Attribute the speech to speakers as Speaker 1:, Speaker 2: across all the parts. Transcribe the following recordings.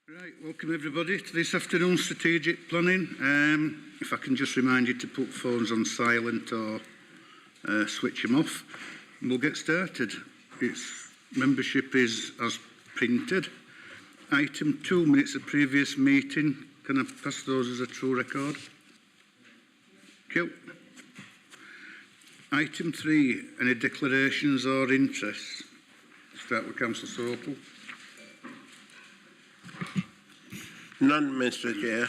Speaker 1: Right, welcome everybody to this afternoon's strategic planning. If I can just remind you to put phones on silent or switch them off, and we'll get started. Membership is as printed. Item 2, minutes of previous meeting. Can I pass those as a true record? Cool. Item 3, any declarations or interests? Start with Councillor Sopel.
Speaker 2: None, Mr. Chair.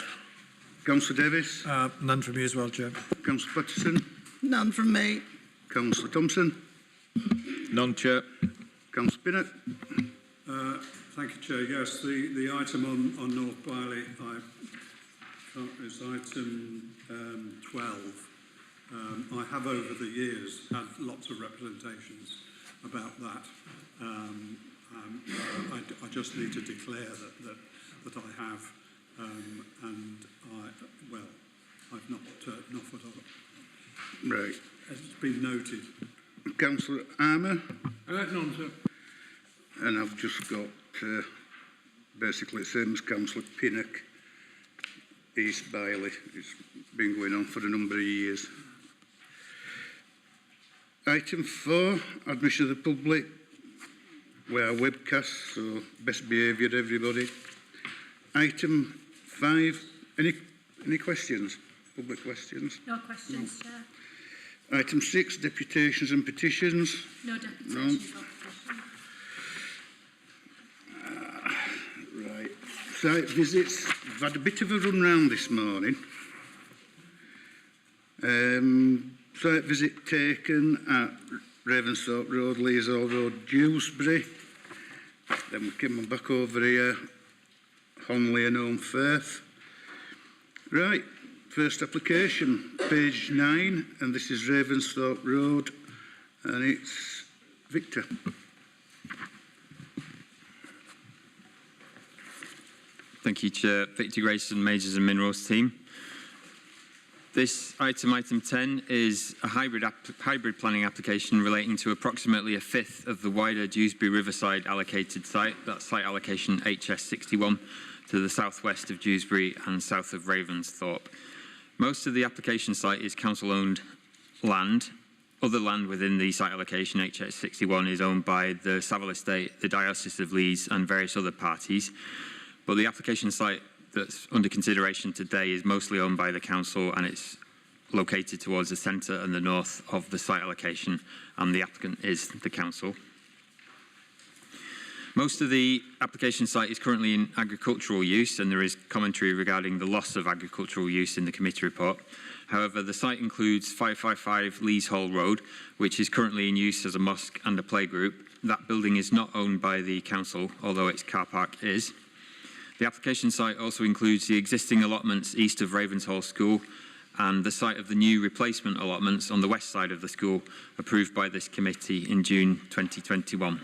Speaker 1: Councillor Davis?
Speaker 3: None from me as well, Chair.
Speaker 1: Councillor Patterson?
Speaker 4: None from me.
Speaker 1: Councillor Thompson?
Speaker 3: None, Chair.
Speaker 1: Councillor Pinnock?
Speaker 5: Thank you, Chair. Yes, the item on North Byley is item 12. I have over the years had lots of representations about that. I just need to declare that I have, and I've not what
Speaker 1: Right.
Speaker 5: it's been noted.
Speaker 1: Councillor Armour?
Speaker 5: None, sir.
Speaker 1: And I've just got basically the same as Councillor Pinnock. East Byley. It's been going on for a number of years. Item 4, admission of the public. We are webcast, so best behaviour, everybody. Item 5, any questions? Public questions?
Speaker 6: No questions, Chair.
Speaker 1: Item 6, deputations and petitions.
Speaker 6: No deputations or petitions.
Speaker 1: Right. Site visits. I've had a bit of a run round this morning. Site visit taken at Ravensthorpe Road, Leeshall Road, Dewsbury. Then we came back over here, Honley and Home Firth. Right, first application, page 9, and this is Ravensthorpe Road, and it's Victor.
Speaker 7: Thank you, Chair. Victor Grayson, Majors and Minerals team. This item 10, is a hybrid planning application relating to approximately a fifth of the wider Dewsbury Riverside allocated site, that's site allocation HS61, to the southwest of Dewsbury and south of Ravensthorpe. Most of the application site is council-owned land. Other land within the site allocation HS61 is owned by the Savile Estate, the Diocese of Leeds and various other parties. But the application site that's under consideration today is mostly owned by the council, and it's located towards the centre and the north of the site allocation, and the applicant is the council. Most of the application site is currently in agricultural use, and there is commentary regarding the loss of agricultural use in the committee report. However, the site includes 555 Leeshall Road, which is currently in use as a mosque and a playgroup. That building is not owned by the council, although its car park is. The application site also includes the existing allotments east of Ravensthorpe School and the site of the new replacement allotments on the west side of the school, approved by this committee in June 2021.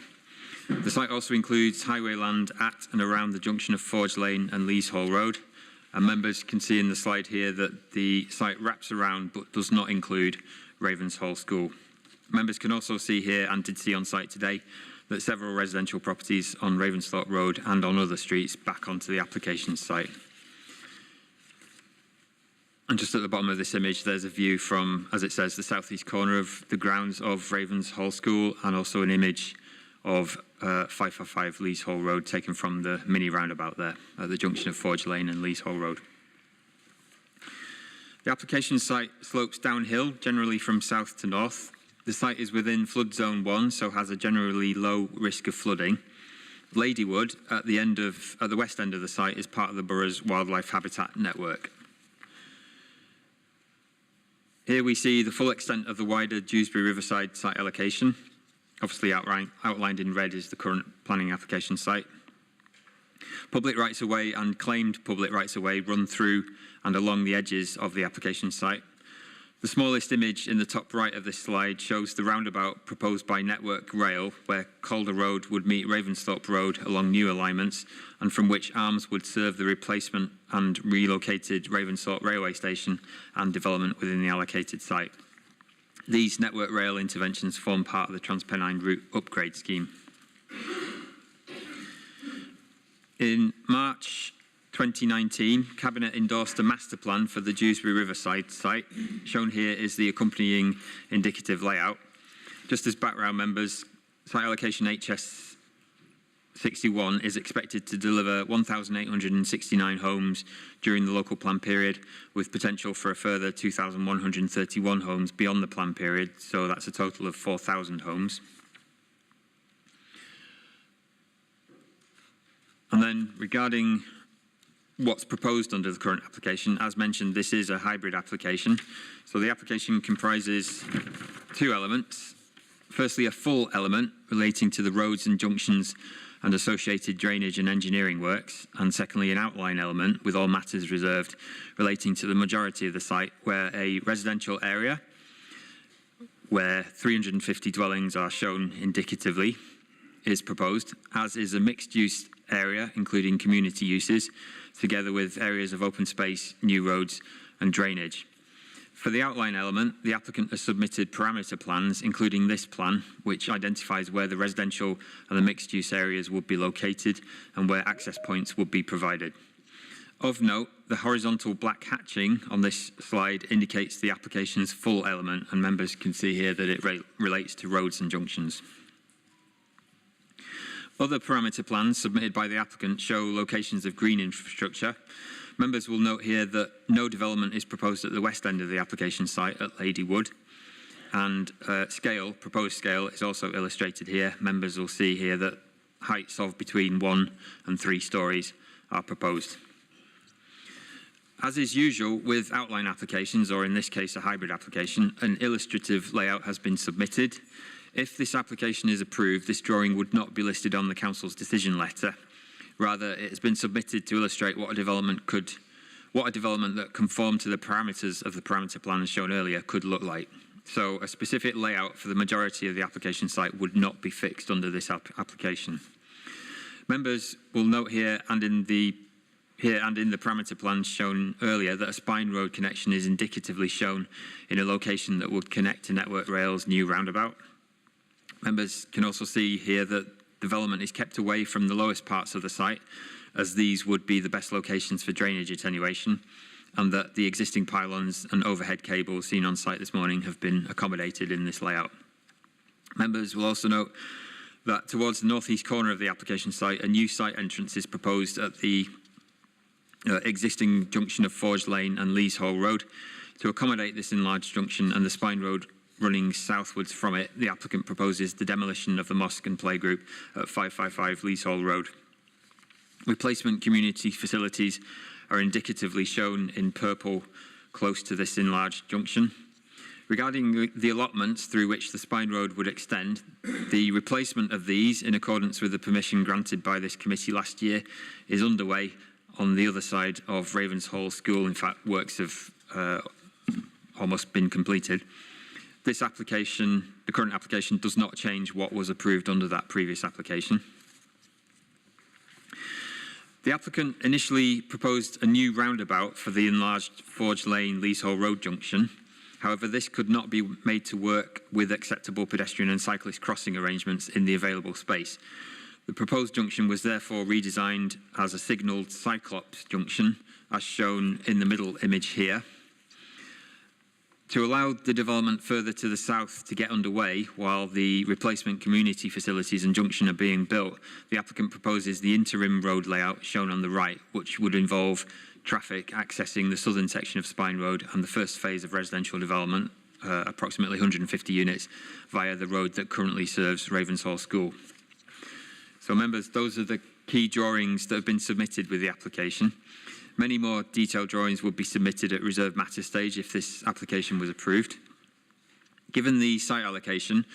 Speaker 7: The site also includes highway land at and around the junction of Forge Lane and Leeshall Road. And members can see in the slide here that the site wraps around but does not include Ravensthorpe School. Members can also see here, and did see on site today, that several residential properties on Ravensthorpe Road and on other streets back onto the application site. And just at the bottom of this image, there's a view from, as it says, the southeast corner of the grounds of Ravensthorpe School, and also an image of 555 Leeshall Road taken from the mini roundabout there at the junction of Forge Lane and Leeshall Road. The application site slopes downhill, generally from south to north. The site is within flood zone 1, so has a generally low risk of flooding. Ladywood, at the west end of the site, is part of the borough's wildlife habitat network. Here we see the full extent of the wider Dewsbury Riverside site allocation. Obviously outlined in red is the current planning application site. Public rights-of-way and claimed public rights-of-way run through and along the edges of the application site. The smallest image in the top right of this slide shows the roundabout proposed by Network Rail, where Calder Road would meet Ravensthorpe Road along new alignments, and from which arms would serve the replacement and relocated Ravensthorpe Railway Station and development within the allocated site. These Network Rail interventions form part of the Transpennine Route Upgrade Scheme. In March 2019, Cabinet endorsed a master plan for the Dewsbury Riverside site. Shown here is the accompanying indicative layout. Just as background members, site allocation HS 61 is expected to deliver 1,869 homes during the local plan period, with potential for a further 2,131 homes beyond the plan period, so that's a total of 4,000 homes. And then regarding what's proposed under the current application, as mentioned, this is a hybrid application. So the application comprises two elements. Firstly, a full element relating to the roads and junctions and associated drainage and engineering works, and secondly, an outline element with all matters reserved relating to the majority of the site, where a residential area where 350 dwellings are shown indicatively is proposed, as is a mixed-use area including community uses, together with areas of open space, new roads and drainage. For the outline element, the applicant has submitted parameter plans, including this plan, which identifies where the residential and the mixed-use areas would be located and where access points would be provided. Of note, the horizontal black hatching on this slide indicates the application's full element, and members can see here that it relates to roads and junctions. Other parameter plans submitted by the applicant show locations of green infrastructure. Members will note here that no development is proposed at the west end of the application site at Ladywood, and proposed scale is also illustrated here. Members will see here that heights of between 1 and 3 stories are proposed. As is usual with outline applications, or in this case a hybrid application, an illustrative layout has been submitted. If this application is approved, this drawing would not be listed on the Council's decision letter. Rather, it has been submitted to illustrate what a development that conformed to the parameters of the parameter plan as shown earlier could look like. So a specific layout for the majority of the application site would not be fixed under this application. Members will note here and in the parameter plan shown earlier that a spine road connection is indicatively shown in a location that would connect to Network Rail's new roundabout. Members can also see here that development is kept away from the lowest parts of the site, as these would be the best locations for drainage attenuation, and that the existing pylons and overhead cables seen on site this morning have been accommodated in this layout. Members will also note that towards the northeast corner of the application site, a new site entrance is proposed at the existing junction of Forge Lane and Lees Hall Road. To accommodate this enlarged junction and the spine road running southwards from it, the applicant proposes the demolition of the mosque and playgroup at 555 Lees Hall Road. Replacement community facilities are indicatively shown in purple close to this enlarged junction. Regarding the allotments through which the spine road would extend, the replacement of these, in accordance with the permission granted by this committee last year, is underway on the other side of Ravensall School. In fact, works have almost been completed. This application, the current application, does not change what was approved under that previous application. The applicant initially proposed a new roundabout for the enlarged Forge Lane Lees Hall Road junction. However, this could not be made to work with acceptable pedestrian and cyclist crossing arrangements in the available space. The proposed junction was therefore redesigned as a signalled cyclops junction, as shown in the middle image here. To allow the development further to the south to get underway while the replacement community facilities and junction are being built, the applicant proposes the interim road layout shown on the right, which would involve traffic accessing the southern section of Spine Road and the first phase of residential development, approximately 150 units, via the road that currently serves Ravensall School. So members, those are the key drawings that have been submitted with the application. Many more detailed drawings would be submitted at reserved matter stage if this application was approved. Given the site allocation,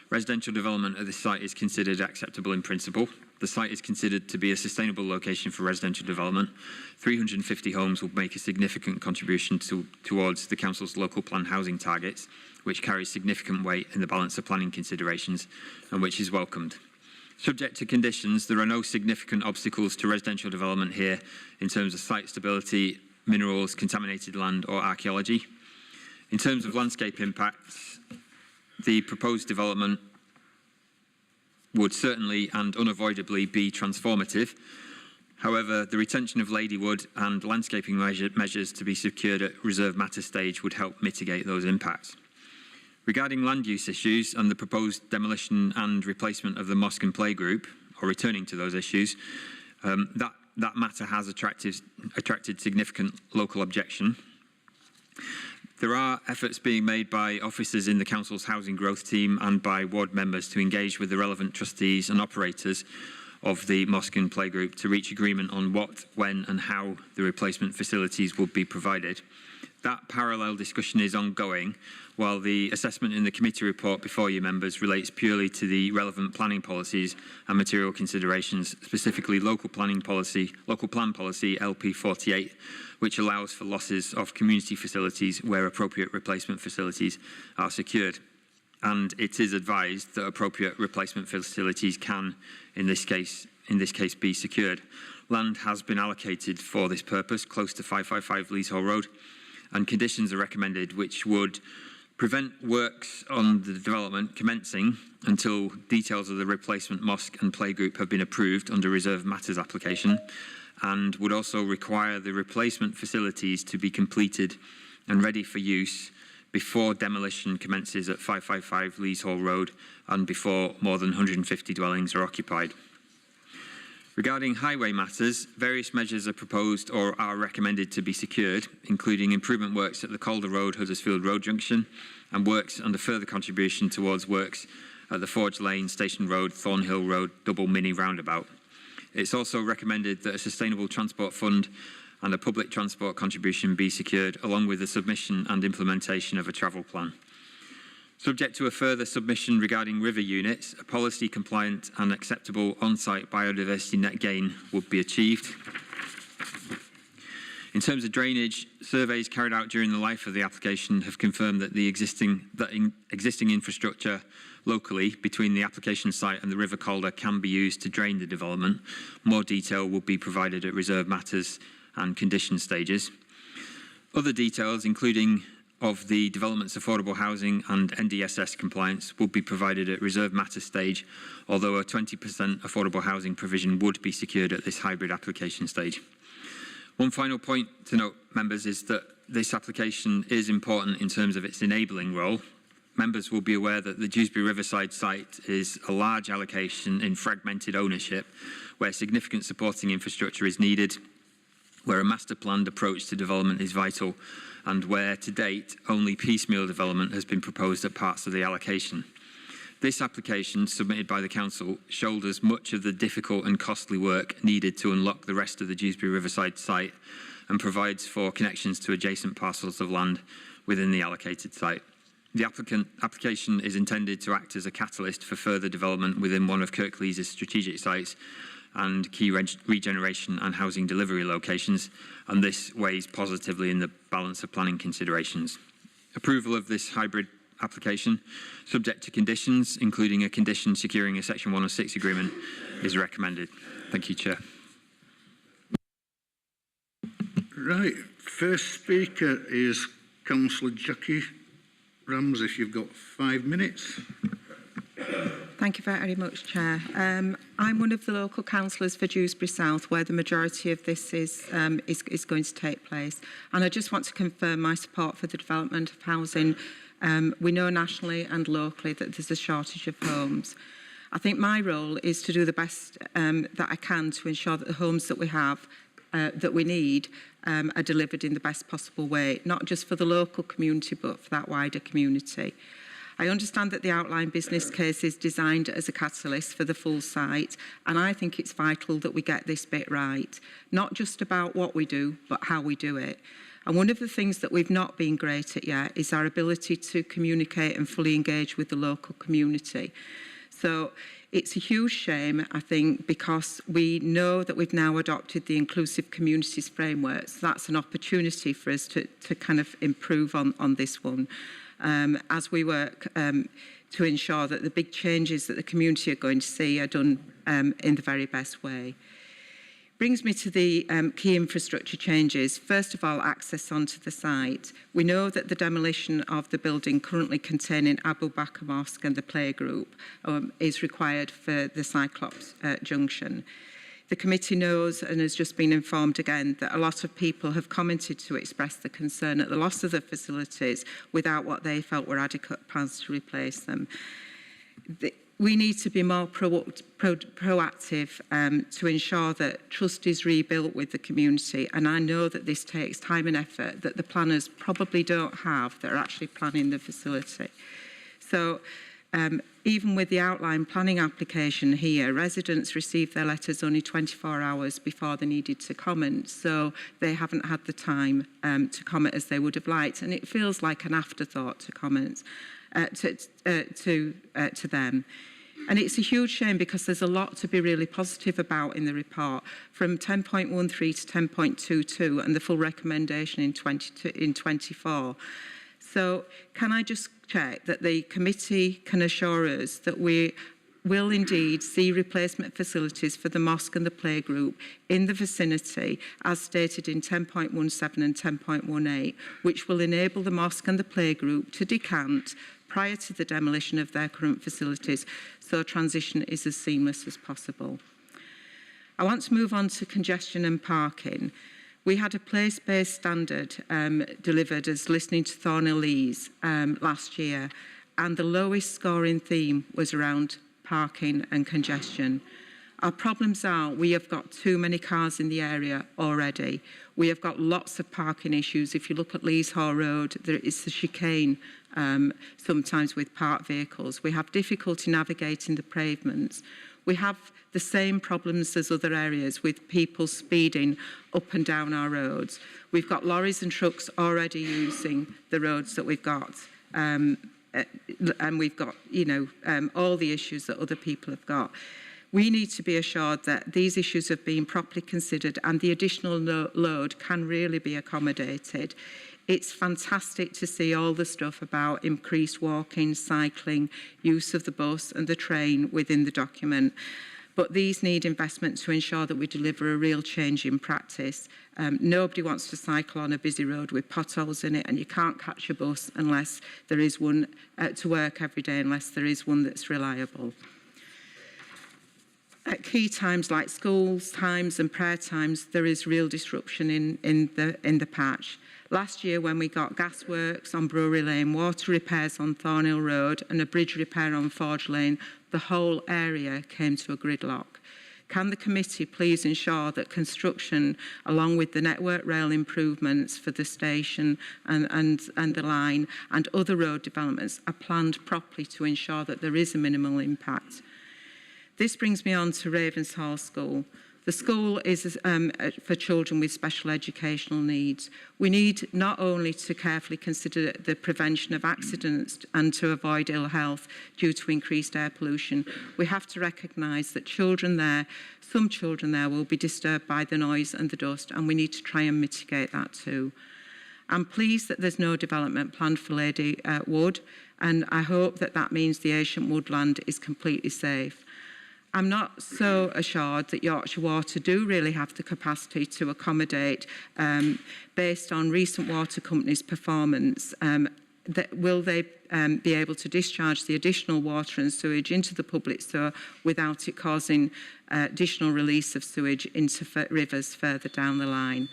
Speaker 7: residential development at this site is considered acceptable in principle. The site is considered to be a sustainable location for residential development. 350 homes will make a significant contribution towards the Council's local plan housing targets, which carries significant weight in the balance of planning considerations and which is welcomed. Subject to conditions, there are no significant obstacles to residential development here in terms of site stability, minerals, contaminated land or archaeology. In terms of landscape impacts, the proposed development would certainly and unavoidably be transformative. However, the retention of ladywood and landscaping measures to be secured at reserve matter stage would help mitigate those impacts. Regarding land use issues and the proposed demolition and replacement of the mosque and playgroup, or returning to those issues, that matter has attracted significant local objection. There are efforts being made by officers in the Council's housing growth team and by ward members to engage with the relevant trustees and operators of the mosque and playgroup to reach agreement on what, when and how the replacement facilities will be provided. That parallel discussion is ongoing, while the assessment in the committee report before you members relates purely to the relevant planning policies and material considerations, specifically local plan policy LP 48, which allows for losses of community facilities where appropriate replacement facilities are secured. And it is advised that appropriate replacement facilities can, in this case, be secured. Land has been allocated for this purpose, close to 555 Leeshall Road, and conditions are recommended which would prevent works on the development commencing until details of the replacement mosque and playgroup have been approved under reserve matters application, and would also require the replacement facilities to be completed and ready for use before demolition commences at 555 Leeshall Road and before more than 150 dwellings are occupied. Regarding highway matters, various measures are proposed or are recommended to be secured, including improvement works at the Calder Road, Huddersfield Road Junction, and works and a further contribution towards works at the Forge Lane, Station Road, Thornhill Road, double mini roundabout. It's also recommended that a sustainable transport fund and a public transport contribution be secured, along with the submission and implementation of a travel plan. Subject to a further submission regarding river units, a policy compliant and acceptable on-site biodiversity net gain would be achieved. In terms of drainage, surveys carried out during the life of the application have confirmed that the existing infrastructure locally between the application site and the River Calder can be used to drain the development. More detail will be provided at reserve matters and condition stages. Other details, including of the development's affordable housing and NDSS compliance, will be provided at reserve matter stage, although a 20% affordable housing provision would be secured at this hybrid application stage. One final point to note, members, is that this application is important in terms of its enabling role. Members will be aware that the Dewsbury Riverside site is a large allocation in fragmented ownership, where significant supporting infrastructure is needed, where a master planned approach to development is vital, and where, to date, only piecemeal development has been proposed at parts of the allocation. This application, submitted by the Council, shoulders much of the difficult and costly work needed to unlock the rest of the Dewsbury Riverside site and provides for connections to adjacent parcels of land within the allocated site. The application is intended to act as a catalyst for further development within one of Kirklees' strategic sites and key regeneration and housing delivery locations, and this weighs positively in the balance of planning considerations. Approval of this hybrid application, subject to conditions, including a condition securing a Section 106 agreement, is recommended. Thank you, Chair.
Speaker 1: Right, first speaker is Councillor Jackie Rams, if you've got 5 minutes.
Speaker 4: Thank you very much, Chair. I'm one of the local councillors for Dewsbury South, where the majority of this is going to take place. And I just want to confirm my support for the development of housing. We know nationally and locally that there's a shortage of homes. I think my role is to do the best that I can to ensure that the homes that we have, that we need, are delivered in the best possible way, not just for the local community, but for that wider community. I understand that the outline business case is designed as a catalyst for the full site, and I think it's vital that we get this bit right, not just about what we do, but how we do it. And one of the things that we've not been great at yet is our ability to communicate and fully engage with the local community. So it's a huge shame, I think, because we know that we've now adopted the Inclusive Communities Framework. So that's an opportunity for us to kind of improve on this one. As we work to ensure that the big changes that the community are going to see are done in the very best way. Brings me to the key infrastructure changes. First of all, access onto the site. We know that the demolition of the building currently containing Abu Bakr Mosque and the playgroup is required for the Cyclops junction. The committee knows and has just been informed again that a lot of people have commented to express the concern at the loss of the facilities without what they felt were adequate plans to replace them. We need to be more proactive to ensure that trust is rebuilt with the community, and I know that this takes time and effort that the planners probably don't have that are actually planning the facility. So even with the outline planning application here, residents received their letters only 24 hours before they needed to comment, so they haven't had the time to comment as they would have liked, and it feels like an afterthought to comments to them. And it's a huge shame because there's a lot to be really positive about in the report, from 10.13 to 10.22 and the full recommendation in 24. So can I just check that the committee can assure us that we will indeed see replacement facilities for the mosque and the playgroup in the vicinity as stated in 10.17 and 10.18, which will enable the mosque and the playgroup to decant prior to the demolition of their current facilities, so transition is as seamless as possible. I want to move on to congestion and parking. We had a place-based standard delivered as listening to Thornhill Lees last year, and the lowest scoring theme was around parking and congestion. Our problems are we have got too many cars in the area already. We have got lots of parking issues. If you look at Lees Hall Road, there is the chicane sometimes with parked vehicles. We have difficulty navigating the pavements. We have the same problems as other areas with people speeding up and down our roads. We've got lorries and trucks already using the roads that we've got. And we've got, all the issues that other people have got. We need to be assured that these issues have been properly considered and the additional load can really be accommodated. It's fantastic to see all the stuff about increased walking, cycling, use of the bus and the train within the document. But these need investment to ensure that we deliver a real change in practice. Nobody wants to cycle on a busy road with potholes in it, and you can't catch a bus unless there is one to work every day, unless there is one that's reliable. At key times like schools times and prayer times, there is real disruption in the patch. Last year, when we got gasworks on Brewery Lane, water repairs on Thornhill Road and a bridge repair on Forge Lane, the whole area came to a gridlock. Can the committee please ensure that construction, along with the network rail improvements for the station and the line and other road developments, are planned properly to ensure that there is a minimal impact? This brings me on to Ravensall School. The school is for children with special educational needs. We need not only to carefully consider the prevention of accidents and to avoid ill health due to increased air pollution, we have to recognise that some children there will be disturbed by the noise and the dust, and we need to try and mitigate that too. I'm pleased that there's no development planned for Lady Wood, and I hope that that means the ancient woodland is completely safe. I'm not so assured that Yorkshire Water do really have the capacity to accommodate, based on recent water companies' performance, will they be able to discharge the additional water and sewage into the public sewer without it causing additional release of sewage into rivers further down the line.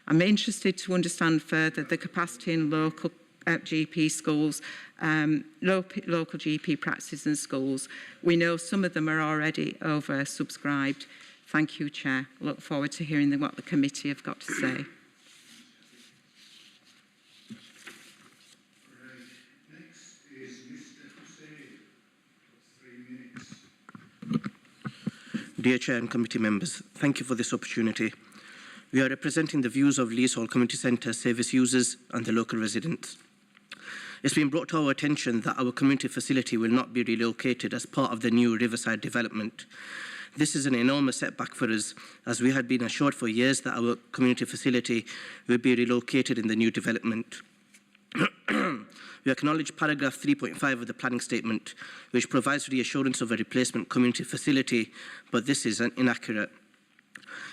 Speaker 4: I'm interested to understand further the capacity in local GP schools, local GP practices and schools. We know some of them are already oversubscribed. Thank you, Chair. I look forward to hearing what the committee have got to say.
Speaker 1: Next is Mr. Hussain. 3 minutes.
Speaker 8: Dear Chair and committee members, thank you for this opportunity. We are representing the views of Lees Hall Community Centre service users and the local residents. It's been brought to our attention that our community facility will not be relocated as part of the new Riverside development. This is an enormous setback for us, as we had been assured for years that our community facility will be relocated in the new development. We acknowledge paragraph 3.5 of the planning statement, which provides reassurance of a replacement community facility, but this is inaccurate.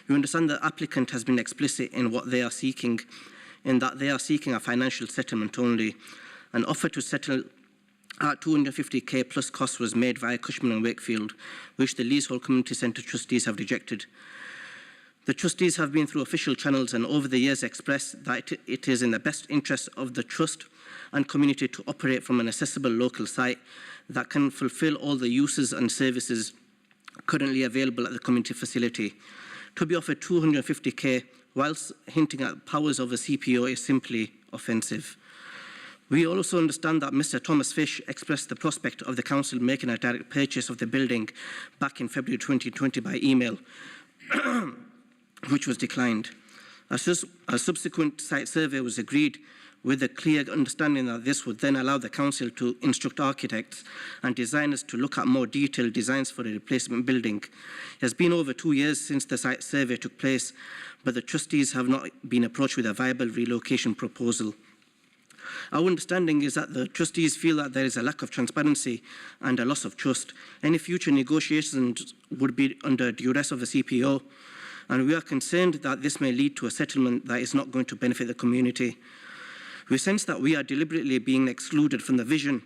Speaker 8: We understand that the applicant has been explicit in what they are seeking, in that they are seeking a financial settlement only. An offer to settle at 250k plus costs was made via Cushman and Wakefield, which the Lees Hall Community Centre trustees have rejected. The trustees have been through official channels and over the years expressed that it is in the best interest of the trust and community to operate from an accessible local site that can fulfil all the uses and services currently available at the community facility. To be offered 250k whilst hinting at powers of a CPO is simply offensive. We also understand that Mr. Thomas Fish expressed the prospect of the council making a direct purchase of the building back in February 2020 by email, which was declined. A subsequent site survey was agreed with a clear understanding that this would then allow the council to instruct architects and designers to look at more detailed designs for a replacement building. It has been over 2 years since the site survey took place, but the trustees have not been approached with a viable relocation proposal. Our understanding is that the trustees feel that there is a lack of transparency and a loss of trust. Any future negotiations would be under duress of the CPO, and we are concerned that this may lead to a settlement that is not going to benefit the community. We sense that we are deliberately being excluded from the vision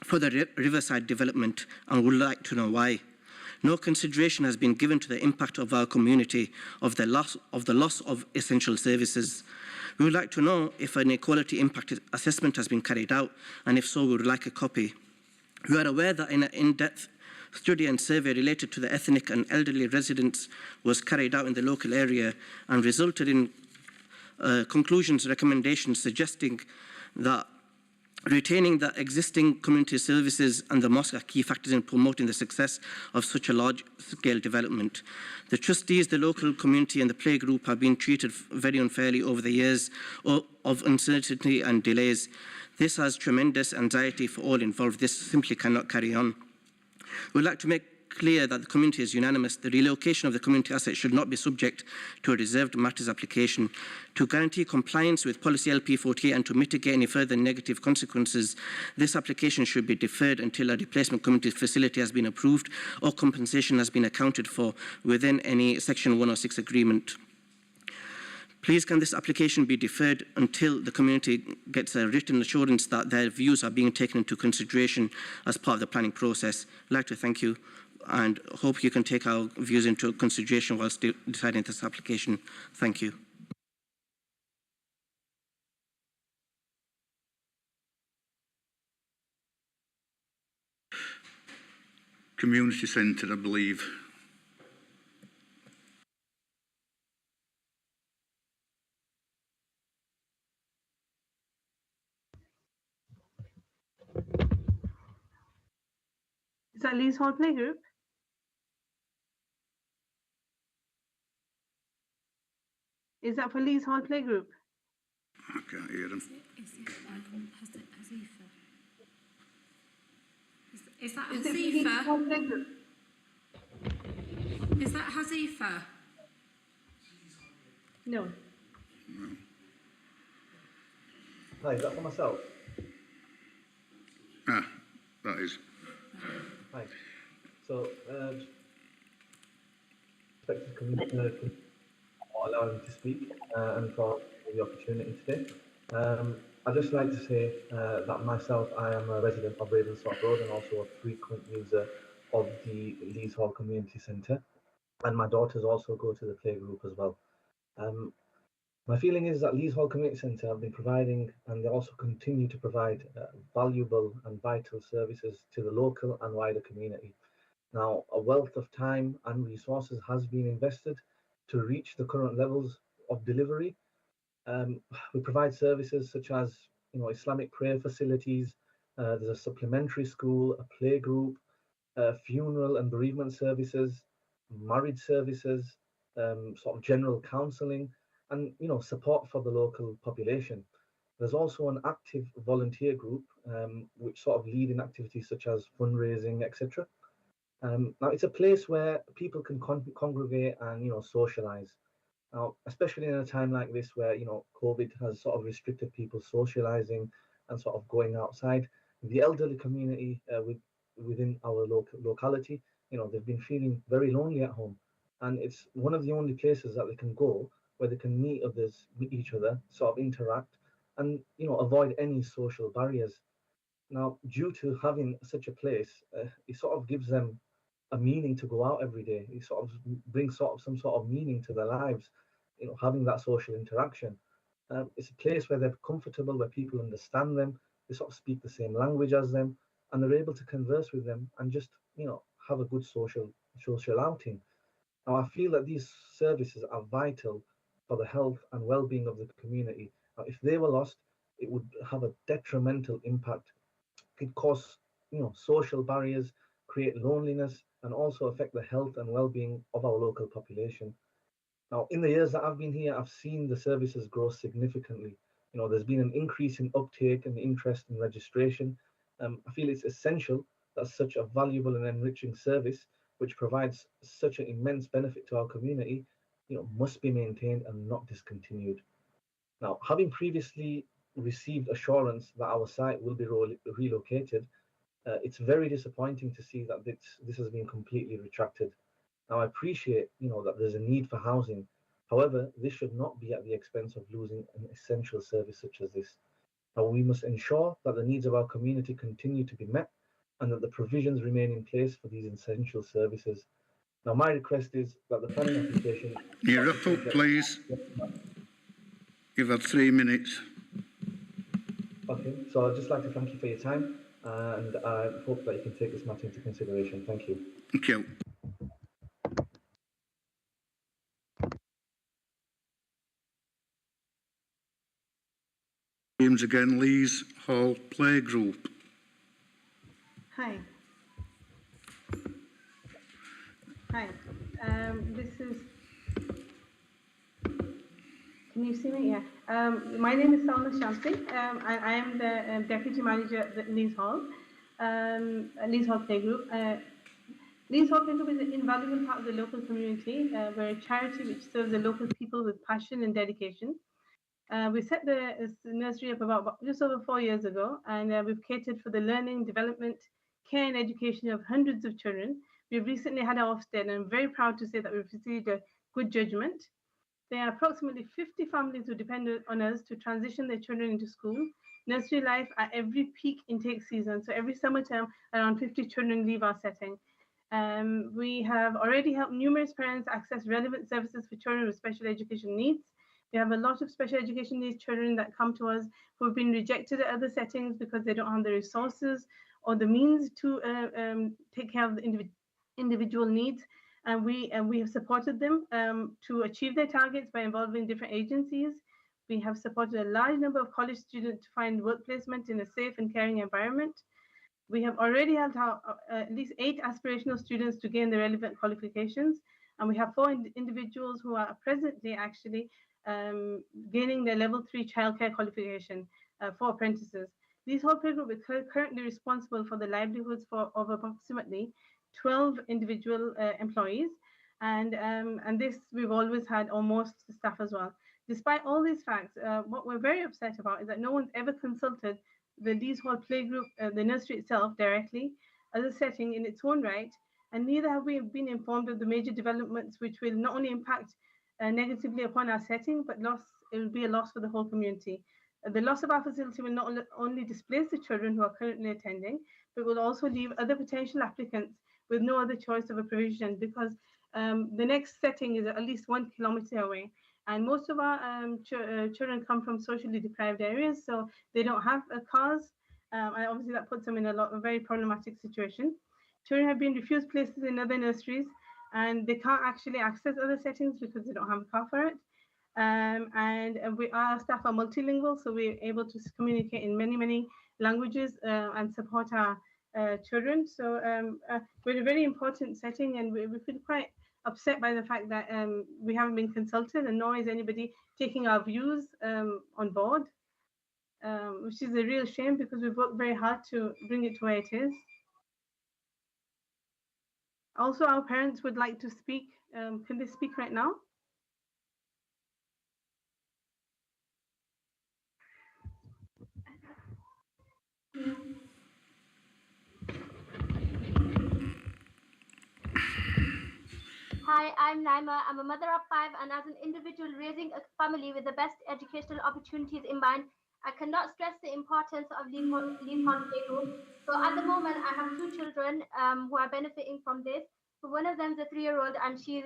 Speaker 8: for the riverside development and would like to know why. No consideration has been given to the impact of our community of the loss of essential services. We would like to know if an equality impact assessment has been carried out, and if so, we would like a copy. We are aware that an in-depth study and survey related to the ethnic and elderly residents was carried out in the local area and resulted in conclusions, recommendations suggesting that retaining the existing community services and the mosque are key factors in promoting the success of such a large-scale development. The trustees, the local community and the play group have been treated very unfairly over the years of uncertainty and delays. This has tremendous anxiety for all involved. This simply cannot carry on. We would like to make clear that the community is unanimous. The relocation of the community asset should not be subject to a reserved matters application. To guarantee compliance with policy LP48 and to mitigate any further negative consequences, this application should be deferred until a replacement community facility has been approved or compensation has been accounted for within any Section 106 agreement. Please can this application be deferred until the community gets a written assurance that their views are being taken into consideration as part of the planning process. I'd like to thank you and hope you can take our views into consideration whilst deciding this application. Thank you.
Speaker 1: Community centre, I believe.
Speaker 9: Is that Lee's Hall Playgroup? Is that for Lee's Hall Playgroup?
Speaker 1: I can't hear them.
Speaker 6: Is that
Speaker 9: Is it for Lee's Hall
Speaker 6: Hazifa?
Speaker 9: Playgroup?
Speaker 6: Is that Hazifa?
Speaker 9: No.
Speaker 10: Hi, is that for myself?
Speaker 1: Ah, that is.
Speaker 10: Hi. So, respected commissioner for allowing me to speak and for the opportunity today. I'd just like to say that myself, I am a resident of Ravensthorpe Road and also a frequent user of the Lees Hall Community Centre. And my daughters also go to the playgroup as well. My feeling is that Lees Hall Community Centre have been providing, and they also continue to provide, valuable and vital services to the local and wider community. Now, a wealth of time and resources has been invested to reach the current levels of delivery. We provide services such as, Islamic prayer facilities. There's a supplementary school, a playgroup, funeral and bereavement services, marriage services, sort of general counselling, and support for the local population. There's also an active volunteer group which sort of lead in activities such as fundraising, etc. Now it's a place where people can congregate and socialize. Now, especially in a time like this where COVID has sort of restricted people socializing and sort of going outside, the elderly community within our locality, they've been feeling very lonely at home, and it's one of the only places that they can go where they can meet each other, sort of interact, and avoid any social barriers. Now, due to having such a place, it sort of gives them a meaning to go out every day. It sort of brings sort of some sort of meaning to their lives, having that social interaction. It's a place where they're comfortable, where people understand them, they sort of speak the same language as them, and they're able to converse with them and just, have a good social outing. Now, I feel that these services are vital for the health and well-being of the community. Now, if they were lost, it would have a detrimental impact. It cause, social barriers, create loneliness, and also affect the health and well-being of our local population. Now, in the years that I've been here, I've seen the services grow significantly. There's been an increase in uptake and interest in registration. I feel it's essential that such a valuable and enriching service, which provides such an immense benefit to our community, must be maintained and not discontinued. Now, having previously received assurance that our site will be relocated, it's very disappointing to see that this has been completely retracted. Now, I appreciate, that there's a need for housing. However, this should not be at the expense of losing an essential service such as this. Now, we must ensure that the needs of our community continue to be met and that the provisions remain in place for these essential services. Now, my request is that the planning application...
Speaker 1: You wrap up, please. You've had 3 minutes.
Speaker 10: Okay, so I'd just like to thank you for your time and I hope that you can take this matter into consideration. Thank you.
Speaker 1: Thank you. Names again, Lees Hall Playgroup.
Speaker 9: Hi. Hi. This is. Can you see me? Yeah. My name is Salma Shamsi. I am the deputy manager at the Lees Hall Playgroup. Lees Hall Playgroup is an invaluable part of the local community. We're a charity which serves the local people with passion and dedication. We set the nursery up about just over 4 years ago, and we've catered for the learning, development, care and education of hundreds of children. We've recently had our Ofsted, and I'm very proud to say that we've received a good judgment. There are approximately 50 families who depend on us to transition their children into school. Nursery life at every peak intake season. So every summer term, around 50 children leave our setting. We have already helped numerous parents access relevant services for children with special education needs. We have a lot of special education needs children that come to us who have been rejected at other settings because they don't have the resources or the means to take care of the individual needs. And we have supported them to achieve their targets by involving different agencies. We have supported a large number of college students to find work placement in a safe and caring environment. We have already helped out at least 8 aspirational students to gain the relevant qualifications. And we have 4 individuals who are presently actually gaining their level 3 childcare qualification for apprentices. Lees Hall Playgroup is currently responsible for the livelihoods of approximately 12 individual employees, and this we've always had almost staff as well. Despite all these facts, what we're very upset about is that no one's ever consulted the Lees Hall Playgroup, the nursery itself, directly as a setting in its own right, and neither have we been informed of the major developments which will not only impact negatively upon our setting, but it will be a loss for the whole community. The loss of our facility will not only displace the children who are currently attending, but will also leave other potential applicants with no other choice of a provision, because the next setting is at least 1 kilometre away. And most of our children come from socially deprived areas, so they don't have cars. And obviously that puts them in a very problematic situation. Children have been refused places in other nurseries, and they can't actually access other settings because they don't have a car for it. Our staff are multilingual, so we're able to communicate in many languages and support our children. So we're in a very important setting, and we feel quite upset by the fact that we haven't been consulted, and nor is anybody taking our views on board, which is a real shame because we've worked very hard to bring it to where it is. Also, our parents would like to speak. Can they speak right now?
Speaker 11: Hi, I'm Naima. I'm a mother of 5, and as an individual raising a family with the best educational opportunities in mind, I cannot stress the importance of Lees Hall Playgroup. So at the moment, I have 2 children who are benefiting from this. One of them is a 3-year-old, and she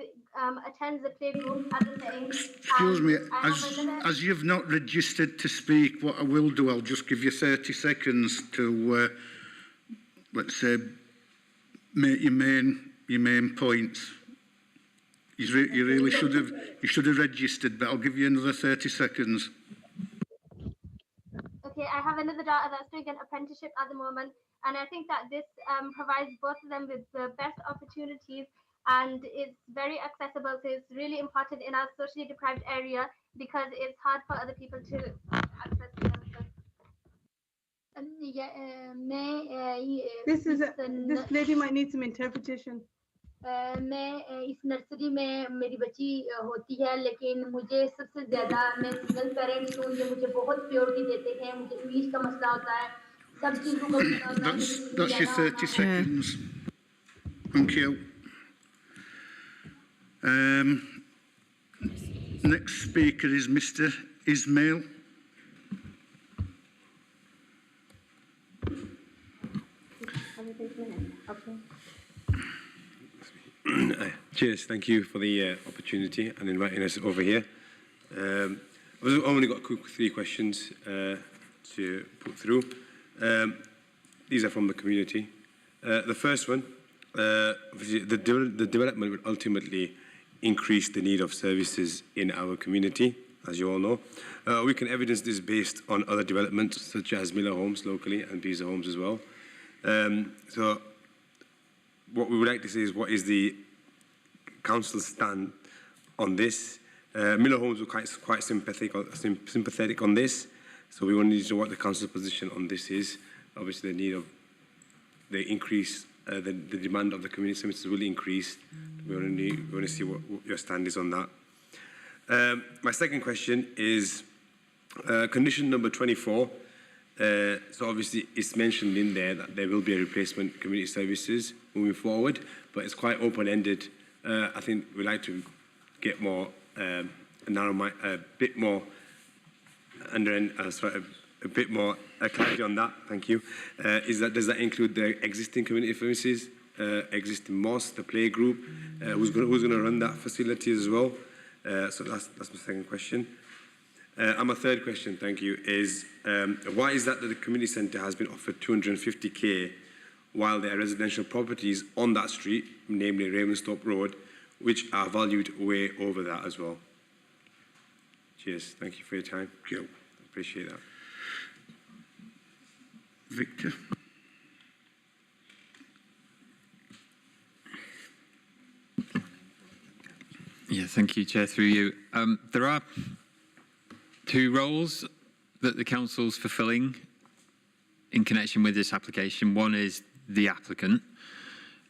Speaker 11: attends the playgroup at the setting.
Speaker 1: Excuse me,
Speaker 11: I have another.
Speaker 1: as you've not registered to speak, what I will do, I'll just give you 30 seconds to, let's say, make your main points. You really should have registered, but I'll give you another 30 seconds.
Speaker 11: Okay, I have another daughter that's doing an apprenticeship at the moment, and I think that this provides both of them with the best opportunities, and it's very accessible. So it's really important in our socially deprived area because it's hard for other people to access them.
Speaker 9: This lady might need some interpretation.
Speaker 11: मैं इस nursery में मेरी बच्ची होती है, लेकिन मुझे सबसे ज़्यादा मैं सिंगल पेरेंट्स हूँ, ये मुझे बहुत प्योरिटी देते हैं, मुझे इंग्लिश का मसला होता है, सब चीज़ों का मसला होता है।
Speaker 1: That's your 30 seconds. Thank you. Next speaker is Mr. Ismail.
Speaker 9: Okay.
Speaker 12: Cheers, thank you for the opportunity and inviting us over here. I've only got 3 questions to put through. These are from the community. The first one, obviously the development will ultimately increase the need of services in our community, as you all know. We can evidence this based on other developments such as Miller Homes locally and Pisa Homes as well. So what we would like to say is, what is the council's stand on this? Miller Homes were quite sympathetic on this, so we want to know what the council's position on this is. Obviously, the need of the increase, the demand of the community services will increase. We want to see what your stand is on that. My second question is condition number 24. So obviously it's mentioned in there that there will be a replacement community services moving forward, but it's quite open-ended. I think we'd like to get more, a bit more a bit more clarity on that. Thank you. Does that include the existing community services, existing mosque, the play group? Who's going to run that facility as well? So that's my second question. And my third question, thank you, is why is that the community centre has been offered 250k while there are residential properties on that street, namely Ravensthorpe Road, which are valued way over that as well? Cheers. Thank you for your time.
Speaker 1: Thank you.
Speaker 12: Appreciate that.
Speaker 1: Victor.
Speaker 7: Yeah, thank you, Chair, through you. There are 2 roles that the council's fulfilling in connection with this application. One is the applicant,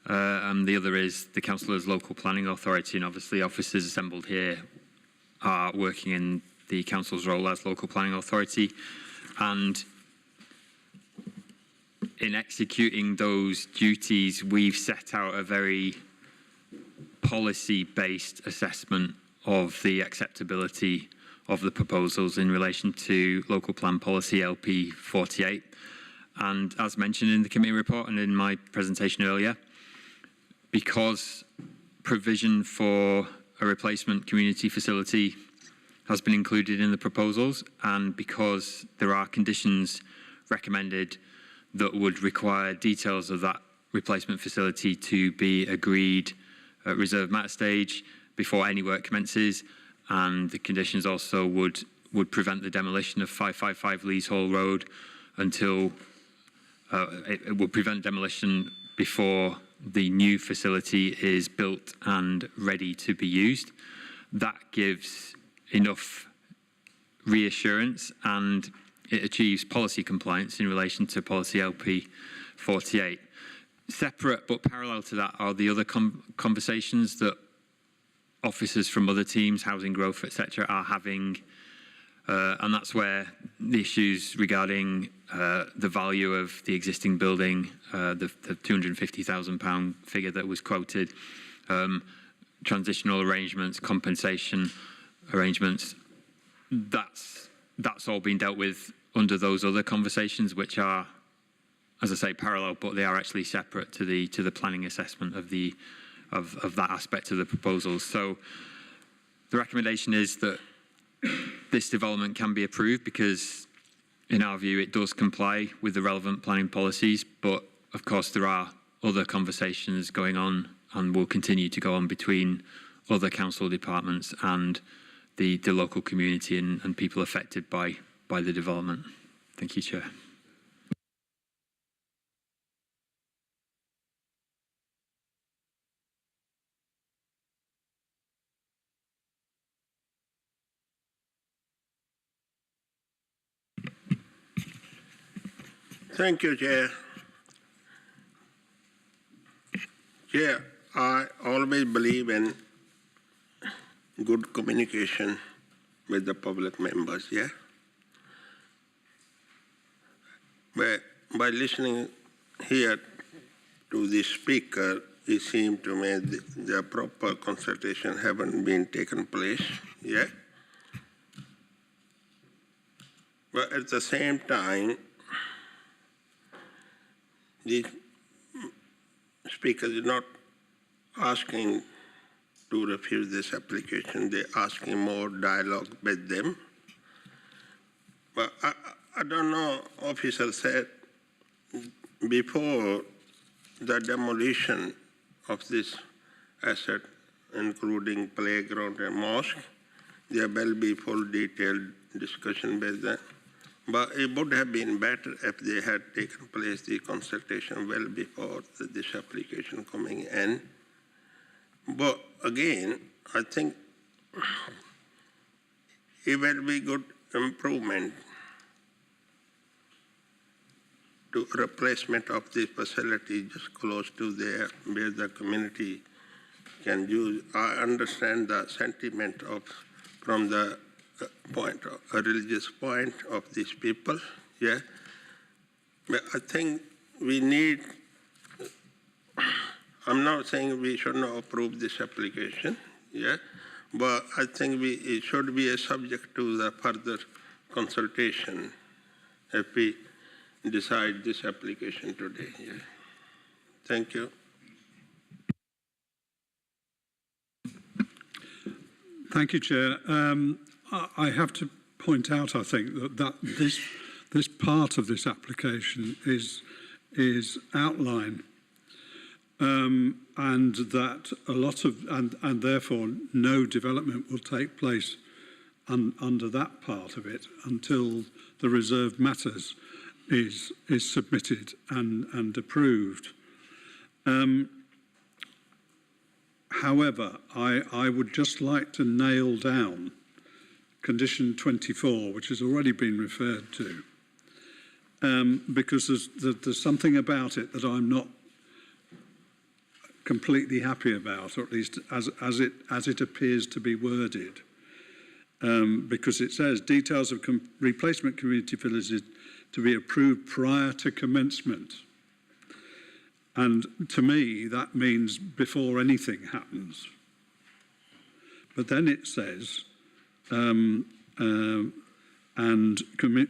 Speaker 7: and the other is the council as local planning authority, and obviously officers assembled here are working in the council's role as local planning authority, and in executing those duties we've set out a very policy-based assessment of the acceptability of the proposals in relation to local plan policy LP 48. And as mentioned in the committee report and in my presentation earlier, because provision for a replacement community facility has been included in the proposals, and because there are conditions recommended that would require details of that replacement facility to be agreed at reserve matter stage before any work commences, and the conditions also would prevent the demolition of 555 Lees Hall Road until it would prevent demolition before the new facility is built and ready to be used. That gives enough reassurance and it achieves policy compliance in relation to policy LP 48. Separate but parallel to that are the other conversations that officers from other teams, housing growth, etc., are having, and that's where the issues regarding the value of the existing building, the £250,000 figure that was quoted, transitional arrangements, compensation arrangements, that's all been dealt with under those other conversations, which are, as I say, parallel, but they are actually separate to the planning assessment of the of that aspect of the proposals. So the recommendation is that this development can be approved because, in our view, it does comply with the relevant planning policies, but of course there are other conversations going on and will continue to go on between other council departments and the local community and people affected by the development. Thank you, Chair.
Speaker 2: Thank you, Chair. Chair, I always believe in good communication with the public members, yeah? But by listening here to the speaker, it seemed to me the proper consultation haven't been taken place, yeah? But at the same time, the speaker is not asking to refuse this application. They're asking more dialogue with them. But I don't know, officer said before the demolition of this asset, including playground and mosque, there will be full detailed discussion with them. But it would have been better if they had taken place the consultation well before this application coming in. But again, I think it will be good improvement to replacement of this facility just close to there where the community can use. I understand the sentiment from the a religious point of these people, yeah. But I think we need, I'm not saying we should not approve this application, yeah, but I think it should be a subject to the further consultation if we decide this application today, yeah. Thank you.
Speaker 5: Thank you, Chair. I have to point out, I think, that this part of this application is outline, and that a lot of and therefore no development will take place under that part of it until the reserved matters is submitted and approved. However, I would just like to nail down condition 24, which has already been referred to, because there's something about it that I'm not completely happy about, or at least as it appears to be worded, because it says details of replacement community villages to be approved prior to commencement. And to me, that means before anything happens. But then it says,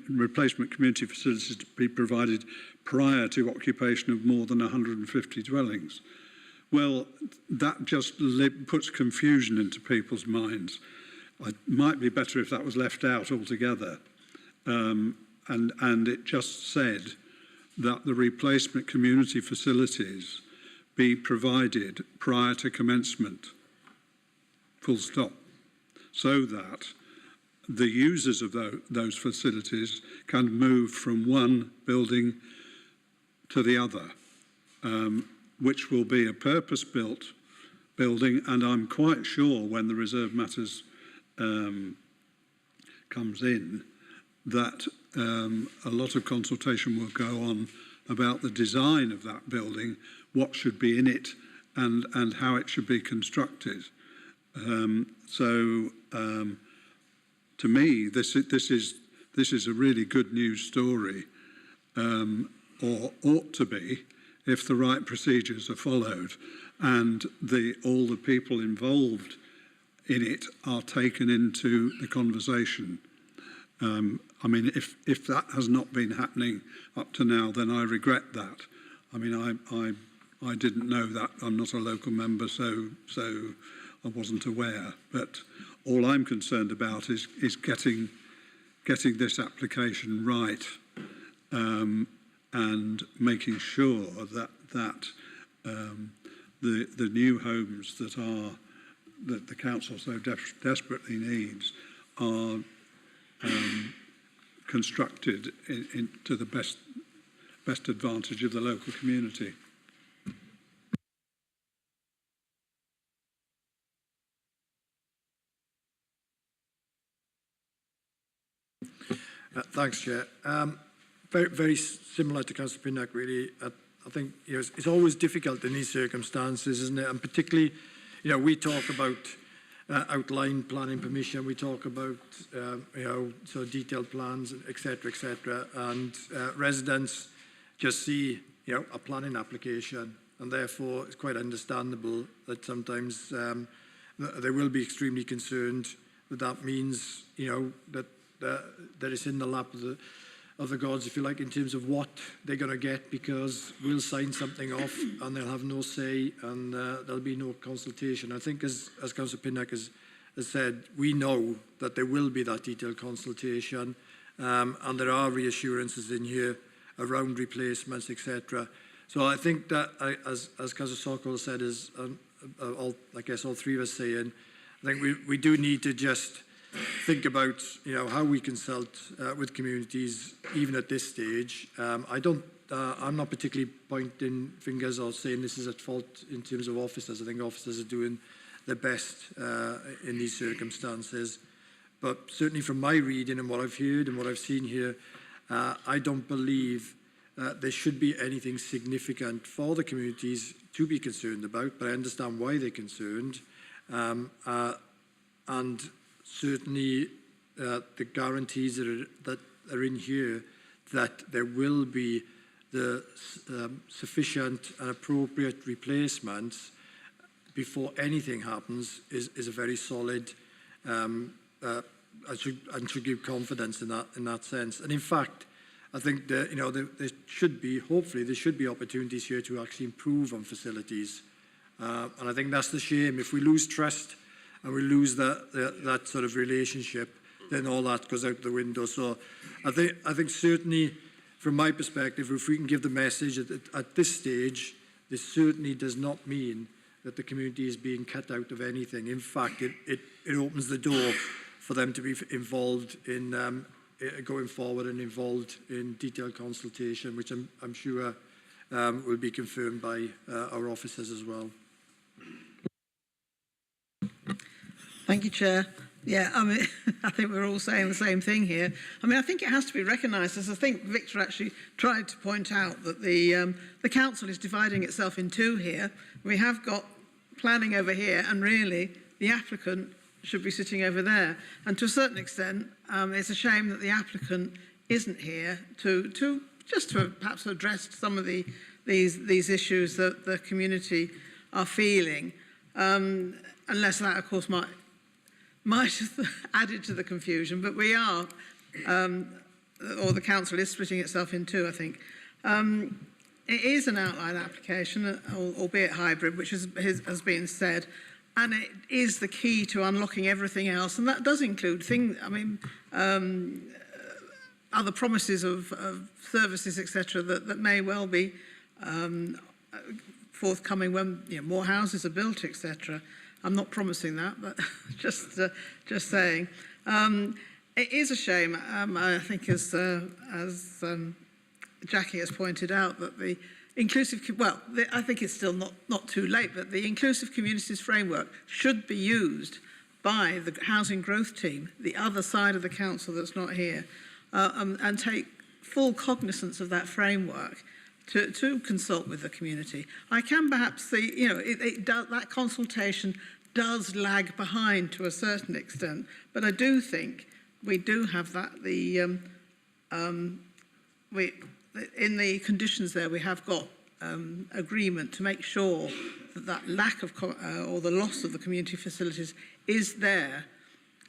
Speaker 5: replacement community facilities to be provided prior to occupation of more than 150 dwellings. Well, that just puts confusion into people's minds. It might be better if that was left out altogether. And it just said that the replacement community facilities be provided prior to commencement, full stop, so that the users of those facilities can move from one building to the other, which will be a purpose-built building, and I'm quite sure when the reserve matters comes in that a lot of consultation will go on about the design of that building, what should be in it, and how it should be constructed. To me, this is a really good news story, or ought to be, if the right procedures are followed, and all the people involved in it are taken into the conversation. I mean, if that has not been happening up to now, then I regret that. I mean, I didn't know that. I'm not a local member, so I wasn't aware. But all I'm concerned about is getting this application right, and making sure that the new homes that the council so desperately needs are constructed to the best advantage of the local community.
Speaker 3: Thanks, Chair. Very similar to Councillor Pinnock, really. I think it's always difficult in these circumstances, isn't it? And particularly, we talk about outline planning permission, we talk about sort of detailed plans, etc., and residents just see a planning application, and therefore it's quite understandable that sometimes they will be extremely concerned that means that it's in the lap of the gods, if you like, in terms of what they're going to get, because we'll sign something off and they'll have no say, and there'll be no consultation. I think, as Councillor Pinnock has said, we know that there will be that detailed consultation, and there are reassurances in here around replacements, etc. So I think that, as Councillor Sokol said, I guess all three of us saying, I think we do need to just think about how we consult with communities even at this stage. I'm not particularly pointing fingers or saying this is at fault in terms of officers. I think officers are doing their best in these circumstances, but certainly from my reading and what I've heard and what I've seen here, I don't believe there should be anything significant for the communities to be concerned about, but I understand why they're concerned, and certainly the guarantees that are in here that there will be the sufficient and appropriate replacements before anything happens is a very solid and should give confidence in that sense. And in fact, I think that there should be, hopefully, there should be opportunities here to actually improve on facilities. And I think that's the shame. If we lose trust and we lose that sort of relationship, then all that goes out the window. So I think certainly, from my perspective, if we can give the message that at this stage, this certainly does not mean that the community is being cut out of anything. In fact, it opens the door for them to be involved in going forward and involved in detailed consultation, which I'm sure will be confirmed by our officers as well.
Speaker 13: Thank you, Chair. Yeah, I mean, I think we're all saying the same thing here. I mean, I think it has to be recognised, as I think Victor actually tried to point out, that the council is dividing itself in two here. We have got planning over here, and really the applicant should be sitting over there. And to a certain extent, it's a shame that the applicant isn't here to perhaps address some of these issues that the community are feeling. Unless that, of course, might have added to the confusion, but we are, or the council is splitting itself in two, I think. It is an outline application, albeit hybrid, which has been said, and it is the key to unlocking everything else, and that does include things, I mean, other promises of services, etc., that may well be forthcoming when more houses are built, etc. I'm not promising that, but just saying. It is a shame, I think, as Jackie has pointed out, that the inclusive, I think it's still not too late, but the inclusive communities framework should be used by the housing growth team, the other side of the council that's not here, and take full cognizance of that framework to consult with the community. I can perhaps see, that consultation does lag behind to a certain extent, but I do think we do have that. In the conditions there, we have got agreement to make sure that lack of or the loss of the community facilities is there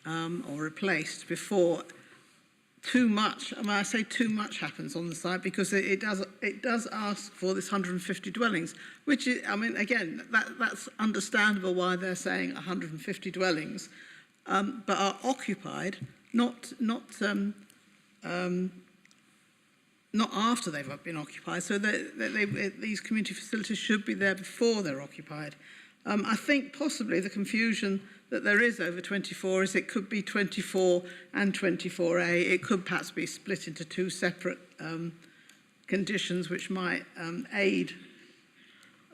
Speaker 13: or replaced before too much. I mean, I say too much happens on the site because it does ask for this 150 dwellings, which is, I mean, again, that's understandable why they're saying 150 dwellings, but are occupied, not after they've been occupied. So these community facilities should be there before they're occupied. I think possibly the confusion that there is over 24 is it could be 24 and 24A. It could perhaps be split into two separate conditions, which might aid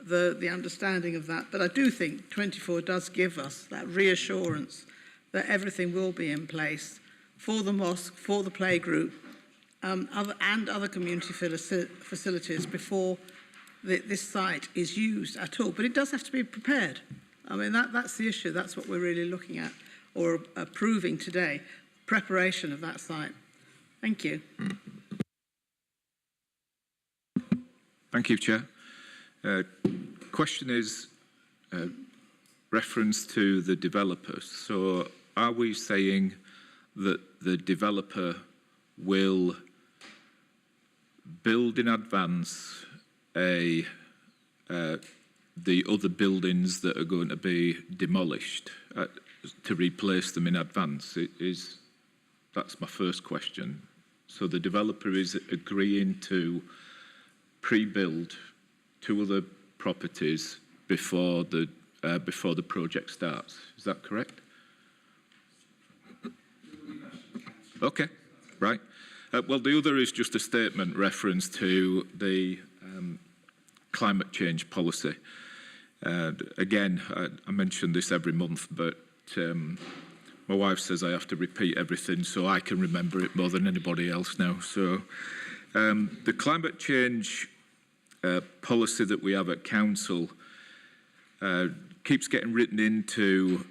Speaker 13: the understanding of that. But I do think 24 does give us that reassurance that everything will be in place for the mosque, for the playgroup, and other community facilities before this site is used at all. But it does have to be prepared. I mean, that's the issue. That's what we're really looking at or approving today, preparation of that site. Thank you.
Speaker 14: Thank you, Chair. Question is reference to the developers. So are we saying that the developer will build in advance the other buildings that are going to be demolished to replace them in advance? That's my first question. So the developer is agreeing to pre-build two other properties before the project starts. Is that correct? Okay, right. Well, the other is just a statement reference to the climate change policy. Again, I mention this every month, but my wife says I have to repeat everything so I can remember it more than anybody else now. So the climate change policy that we have at Council keeps getting written into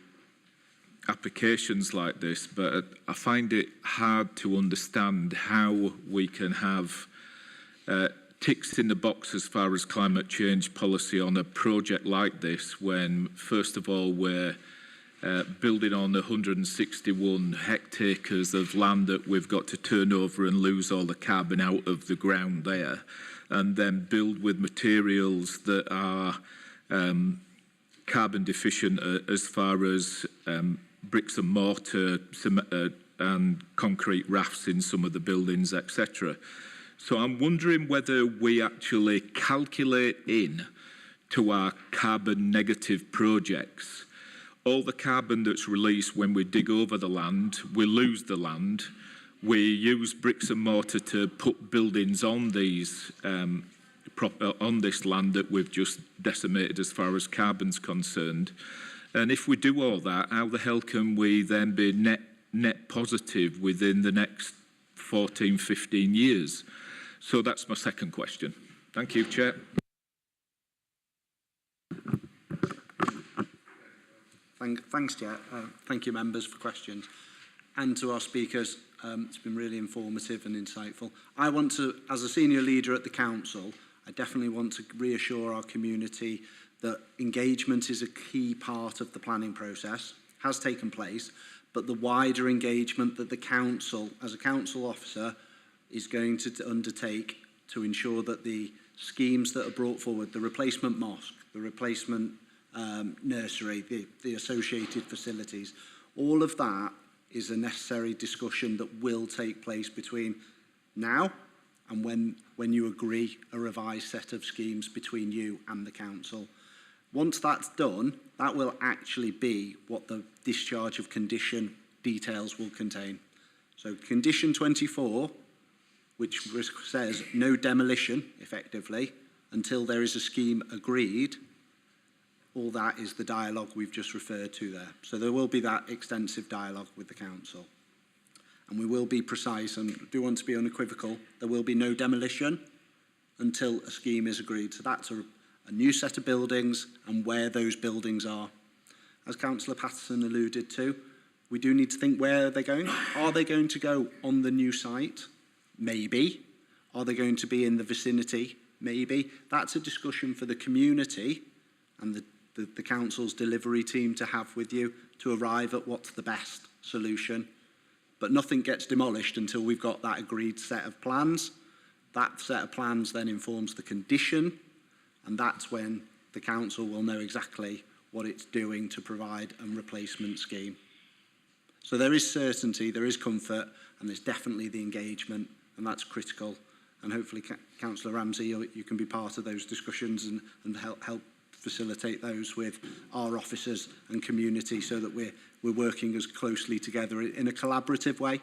Speaker 14: applications like this, but I find it hard to understand how we can have ticks in the box as far as climate change policy on a project like this when, first of all, we're building on 161 hectares of land that we've got to turn over and lose all the carbon out of the ground there, and then build with materials that are carbon deficient as far as bricks and mortar and concrete rafts in some of the buildings, etc. So I'm wondering whether we actually calculate in to our carbon negative projects all the carbon that's released when we dig over the land, we lose the land, we use bricks and mortar to put buildings on these on this land that we've just decimated as far as carbon's concerned. And if we do all that, how the hell can we then be net positive within the next 14, 15 years? So that's my second question. Thank you, Chair.
Speaker 15: Thanks, Chair. Thank you, members, for questions. And to our speakers, it's been really informative and insightful. I want to, as a senior leader at the Council, I definitely want to reassure our community that engagement is a key part of the planning process, has taken place, but the wider engagement that the Council, as a Council officer, is going to undertake to ensure that the schemes that are brought forward, the replacement mosque, the replacement nursery, the associated facilities, all of that is a necessary discussion that will take place between now and when you agree a revised set of schemes between you and the Council. Once that's done, that will actually be what the discharge of condition details will contain. So condition 24, which says no demolition, effectively, until there is a scheme agreed, all that is the dialogue we've just referred to there. So there will be that extensive dialogue with the Council. And we will be precise and do want to be unequivocal. There will be no demolition until a scheme is agreed. So that's a new set of buildings and where those buildings are. As Councillor Patterson alluded to, we do need to think where they're going. Are they going to go on the new site? Maybe. Are they going to be in the vicinity? Maybe. That's a discussion for the community and the Council's delivery team to have with you to arrive at what's the best solution. but nothing gets demolished until we've got that agreed set of plans. That set of plans then informs the condition, and that's when the council will know exactly what it's doing to provide a replacement scheme. So there is certainty, there is comfort, and there's definitely the engagement, and that's critical. And hopefully, Councillor Ramsey, you can be part of those discussions and help facilitate those with our officers and community, so that we're working as closely together in a collaborative way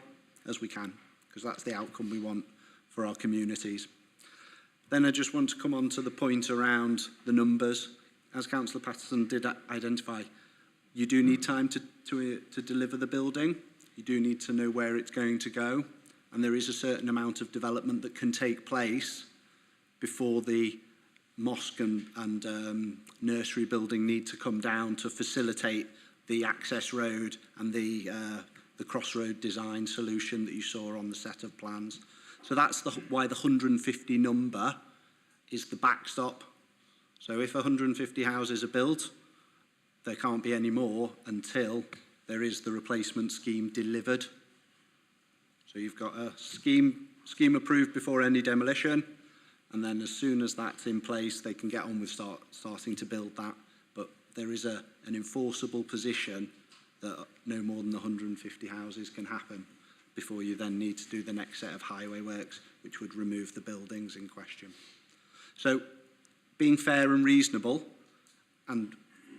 Speaker 15: as we can, because that's the outcome we want for our communities. Then I just want to come on to the point around the numbers. As Councillor Patterson did identify, you do need time to deliver the building. You do need to know where it's going to go. And there is a certain amount of development that can take place before the mosque and nursery building need to come down to facilitate the access road and the crossroad design solution that you saw on the set of plans. So that's why the 150 number is the backstop. So if 150 houses are built, there can't be any more until there is the replacement scheme delivered. So you've got a scheme approved before any demolition, and then as soon as that's in place, they can get on with starting to build that. But there is an enforceable position that no more than 150 houses can happen before you then need to do the next set of highway works, which would remove the buildings in question. So being fair and reasonable and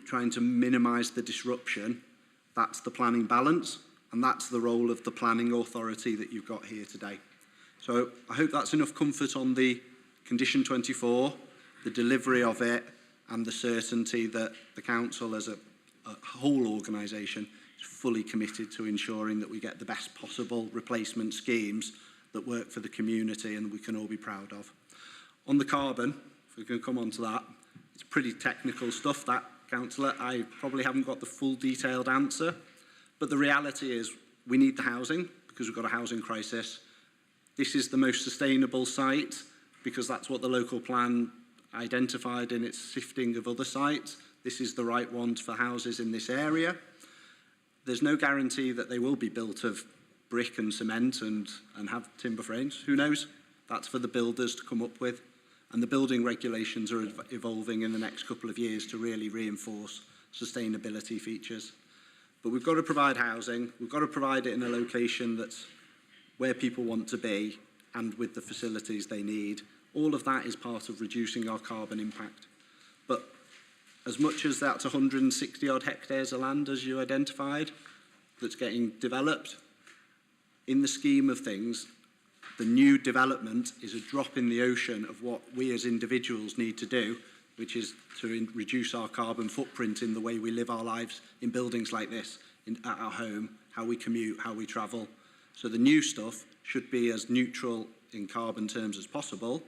Speaker 15: trying to minimise the disruption, that's the planning balance, and that's the role of the planning authority that you've got here today. So I hope that's enough comfort on the Condition 24, the delivery of it, and the certainty that the council as a whole organisation is fully committed to ensuring that we get the best possible replacement schemes that work for the community and we can all be proud of. On the carbon, if we can come on to that, it's pretty technical stuff, that, Councillor. I probably haven't got the full detailed answer, but the reality is we need the housing because we've got a housing crisis. This is the most sustainable site because that's what the local plan identified in its sifting of other sites. This is the right one for houses in this area. There's no guarantee that they will be built of brick and cement and have timber frames. Who knows? That's for the builders to come up with. And the building regulations are evolving in the next couple of years to really reinforce sustainability features. But we've got to provide housing. We've got to provide it in a location that's where people want to be and with the facilities they need. All of that is part of reducing our carbon impact. But as much as that's 160 odd hectares of land, as you identified, that's getting developed, in the scheme of things, the new development is a drop in the ocean of what we as individuals need to do, which is to reduce our carbon footprint in the way we live our lives in buildings like this, at our home, how we commute, how we travel. So the new stuff should be as neutral in carbon terms as possible,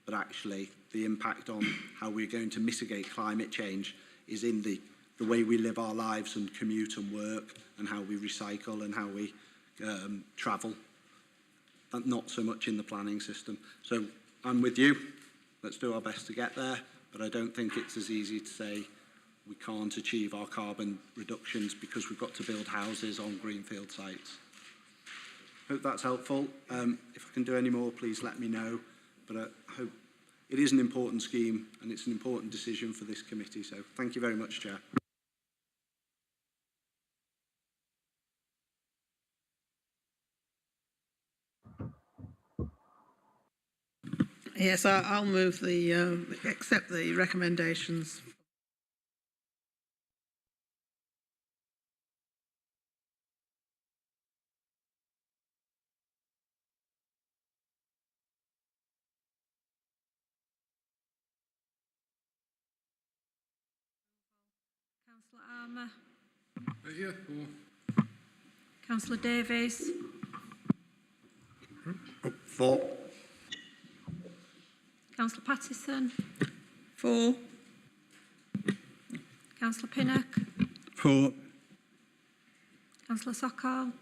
Speaker 15: but actually the impact on how we're going to mitigate climate change is in the way we live our lives and commute and work and how we recycle and how we travel, and not so much in the planning system. So I'm with you. Let's do our best to get there, but I don't think it's as easy to say we can't achieve our carbon reductions because we've got to build houses on greenfield sites. Hope that's helpful. If I can do any more, please let me know. But I hope it is an important scheme and it's an important decision for this committee. So thank you very much, Chair.
Speaker 13: Yes, I'll move the accept the recommendations.
Speaker 6: Councillor Armour.
Speaker 12: Yeah.
Speaker 6: Councillor Davies.
Speaker 3: For.
Speaker 6: Councillor Pattison.
Speaker 13: For.
Speaker 6: Councillor Pinnock.
Speaker 3: For.
Speaker 6: Councillor Sokol.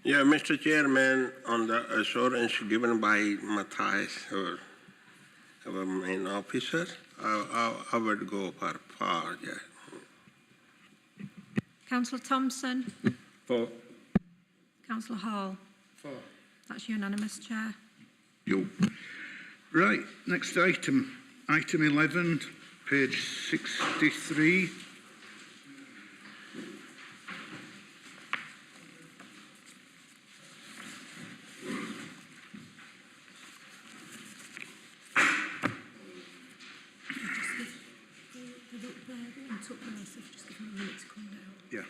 Speaker 2: Yeah, Mr. Chairman, on the assurance given by Matthias, our main officer, I would go for yeah.
Speaker 6: Councillor Thompson.
Speaker 12: For.
Speaker 6: Councillor Hall.
Speaker 1: For.
Speaker 6: That's unanimous, Chair.
Speaker 1: Yo. Right, next item. Item 11, page 63. Yeah.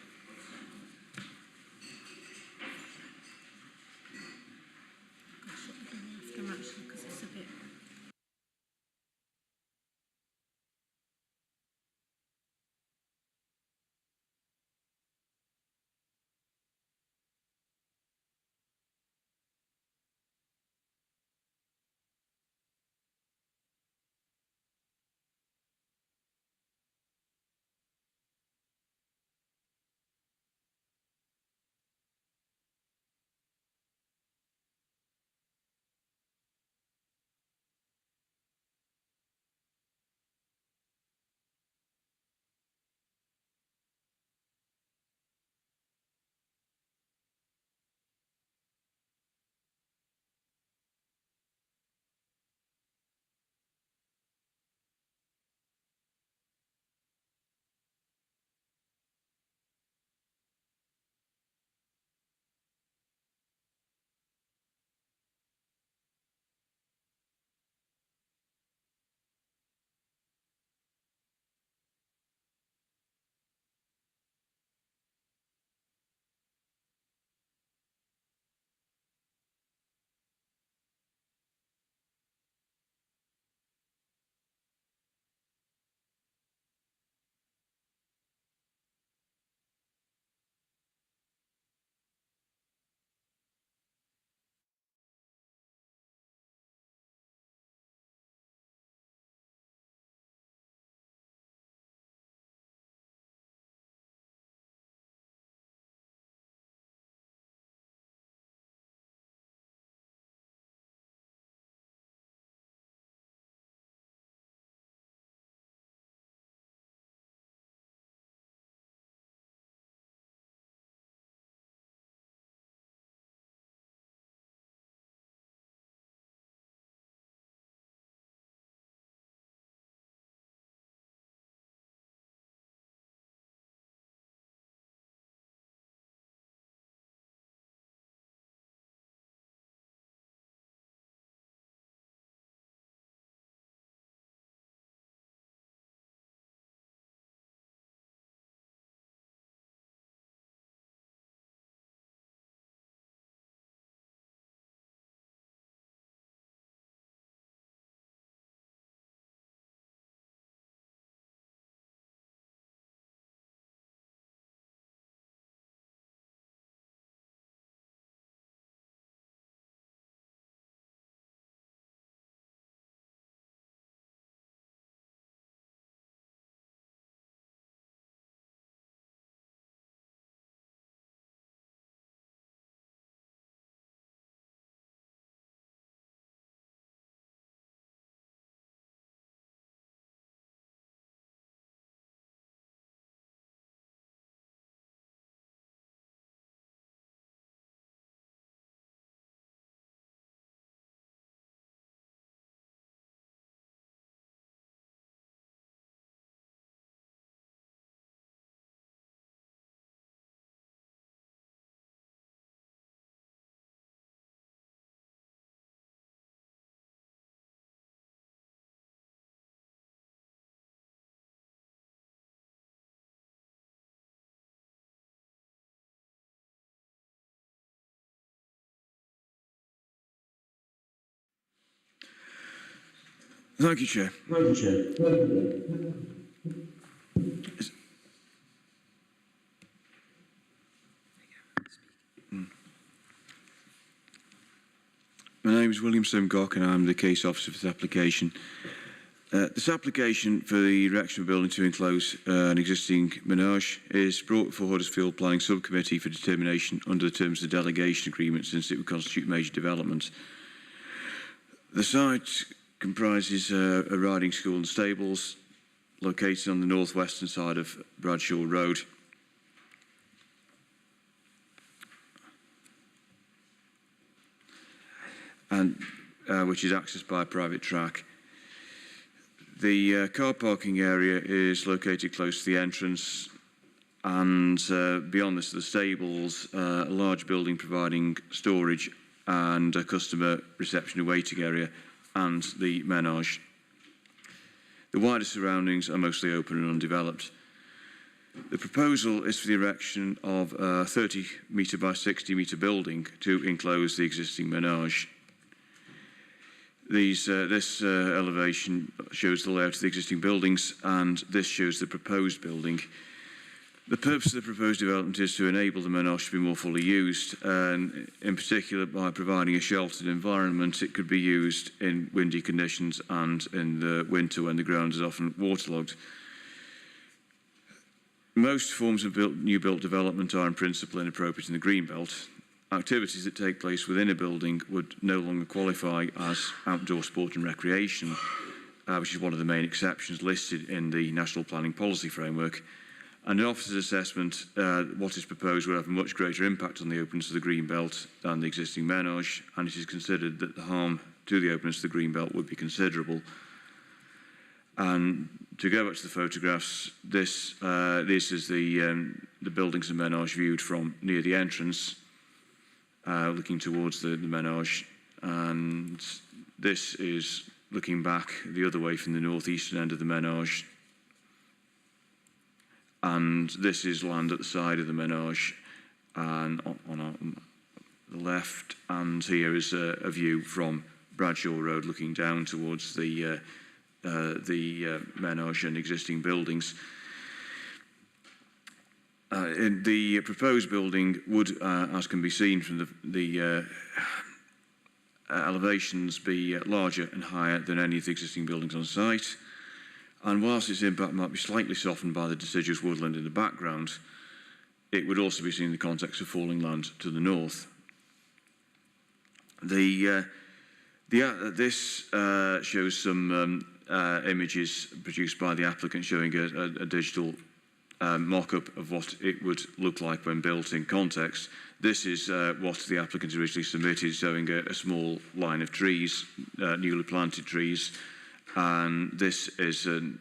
Speaker 16: Thank you, Chair. My name is William Simcock and I'm the case officer for this application. This application for the erection of a building to enclose an existing menage is brought before Huddersfield Planning Subcommittee for determination under the terms of the delegation agreement, since it would constitute major development. The site comprises a riding school and stables located on the northwestern side of Bradshaw Road. and which is accessed by a private track. The car parking area is located close to the entrance, and beyond this, the stables, a large building providing storage and a customer reception and waiting area, and the menage. The wider surroundings are mostly open and undeveloped. The proposal is for the erection of a 30 metre by 60 metre building to enclose the existing menage. This elevation shows the layout of the existing buildings, and this shows the proposed building. The purpose of the proposed development is to enable the menage to be more fully used, and in particular by providing a sheltered environment. It could be used in windy conditions and in the winter when the ground is often waterlogged. Most forms of new built development are in principle inappropriate in the Greenbelt. Activities that take place within a building would no longer qualify as outdoor sport and recreation, which is one of the main exceptions listed in the National Planning Policy Framework. And an officer's assessment, what is proposed will have a much greater impact on the openness of the Greenbelt than the existing menage, and it is considered that the harm to the openness of the Greenbelt would be considerable. And to go back to the photographs, this is the buildings and menage viewed from near the entrance, looking towards the menage, and this is looking back the other way from the northeastern end of the menage, and this is land at the side of the menage and on the left, and here is a view from Bradshaw Road looking down towards the menage and existing buildings. The proposed building would, as can be seen from the elevations, be larger and higher than any of the existing buildings on site. And whilst its impact might be slightly softened by the deciduous woodland in the background, it would also be seen in the context of falling land to the north. This shows some images produced by the applicant showing a digital mock-up of what it would look like when built in context. This is what the applicant originally submitted, showing a small line of trees, newly planted trees, and this is the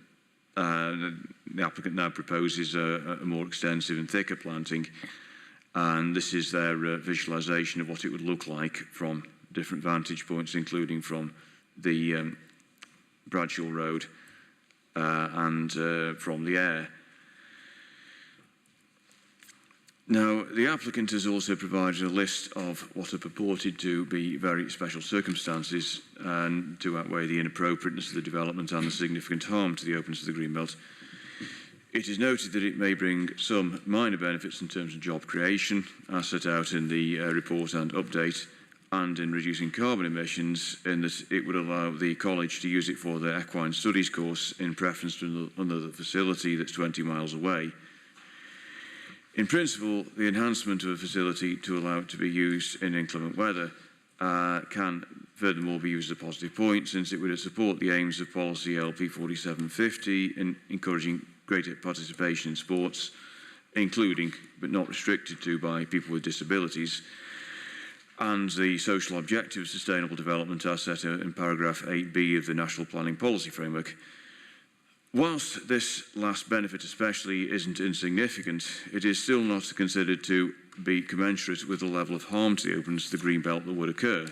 Speaker 16: applicant now proposes a more extensive and thicker planting, and this is their visualisation of what it would look like from different vantage points, including from the Bradshaw Road and from the air. Now, the applicant has also provided a list of what are purported to be very special circumstances and to outweigh the inappropriateness of the development and the significant harm to the openness of the Greenbelt. It is noted that it may bring some minor benefits in terms of job creation, as set out in the report and update, and in reducing carbon emissions, in that it would allow the college to use it for their equine studies course in preference to another facility that's 20 miles away. In principle, the enhancement of a facility to allow it to be used in inclement weather can furthermore be used as a positive point, since it would support the aims of policy LP 4750 in encouraging greater participation in sports, including but not restricted to by people with disabilities, and the social objective of sustainable development as set out in paragraph 8b of the National Planning Policy Framework. Whilst this last benefit especially isn't insignificant, it is still not considered to be commensurate with the level of harm to the openness of the Greenbelt that would occur.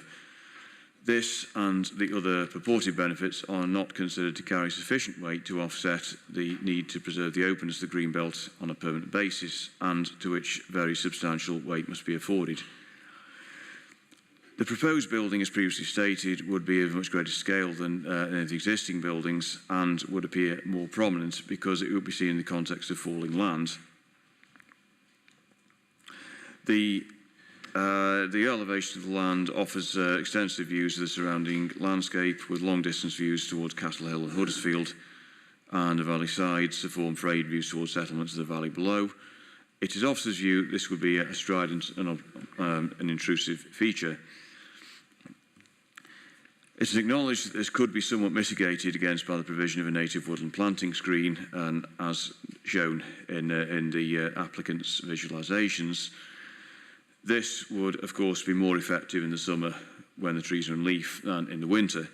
Speaker 16: This and the other purported benefits are not considered to carry sufficient weight to offset the need to preserve the openness of the Greenbelt on a permanent basis, and to which very substantial weight must be afforded. The proposed building, as previously stated, would be of much greater scale than any of the existing buildings and would appear more prominent because it would be seen in the context of falling land. The elevation of the land offers extensive views of the surrounding landscape, with long-distance views towards Castle Hill and Huddersfield, and the valley sides to form frayed views towards settlements of the valley below. It is officers' view this would be a strident and an intrusive feature. It is acknowledged that this could be somewhat mitigated against by the provision of a native woodland planting screen, and as shown in the applicant's visualisations. This would, of course, be more effective in the summer when the trees are in leaf than in the winter.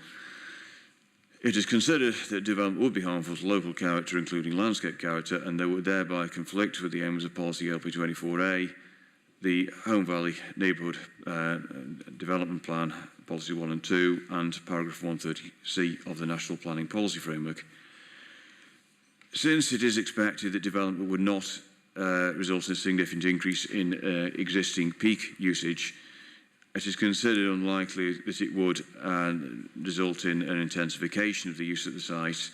Speaker 16: It is considered that development would be harmful to local character, including landscape character, and they would thereby conflict with the aims of policy LP24A, the Home Valley Neighbourhood Development Plan, Policy 1 and 2, and paragraph 130C of the National Planning Policy Framework. Since it is expected that development would not result in a significant increase in existing peak usage, it is considered unlikely that it would result in an intensification of the use of the site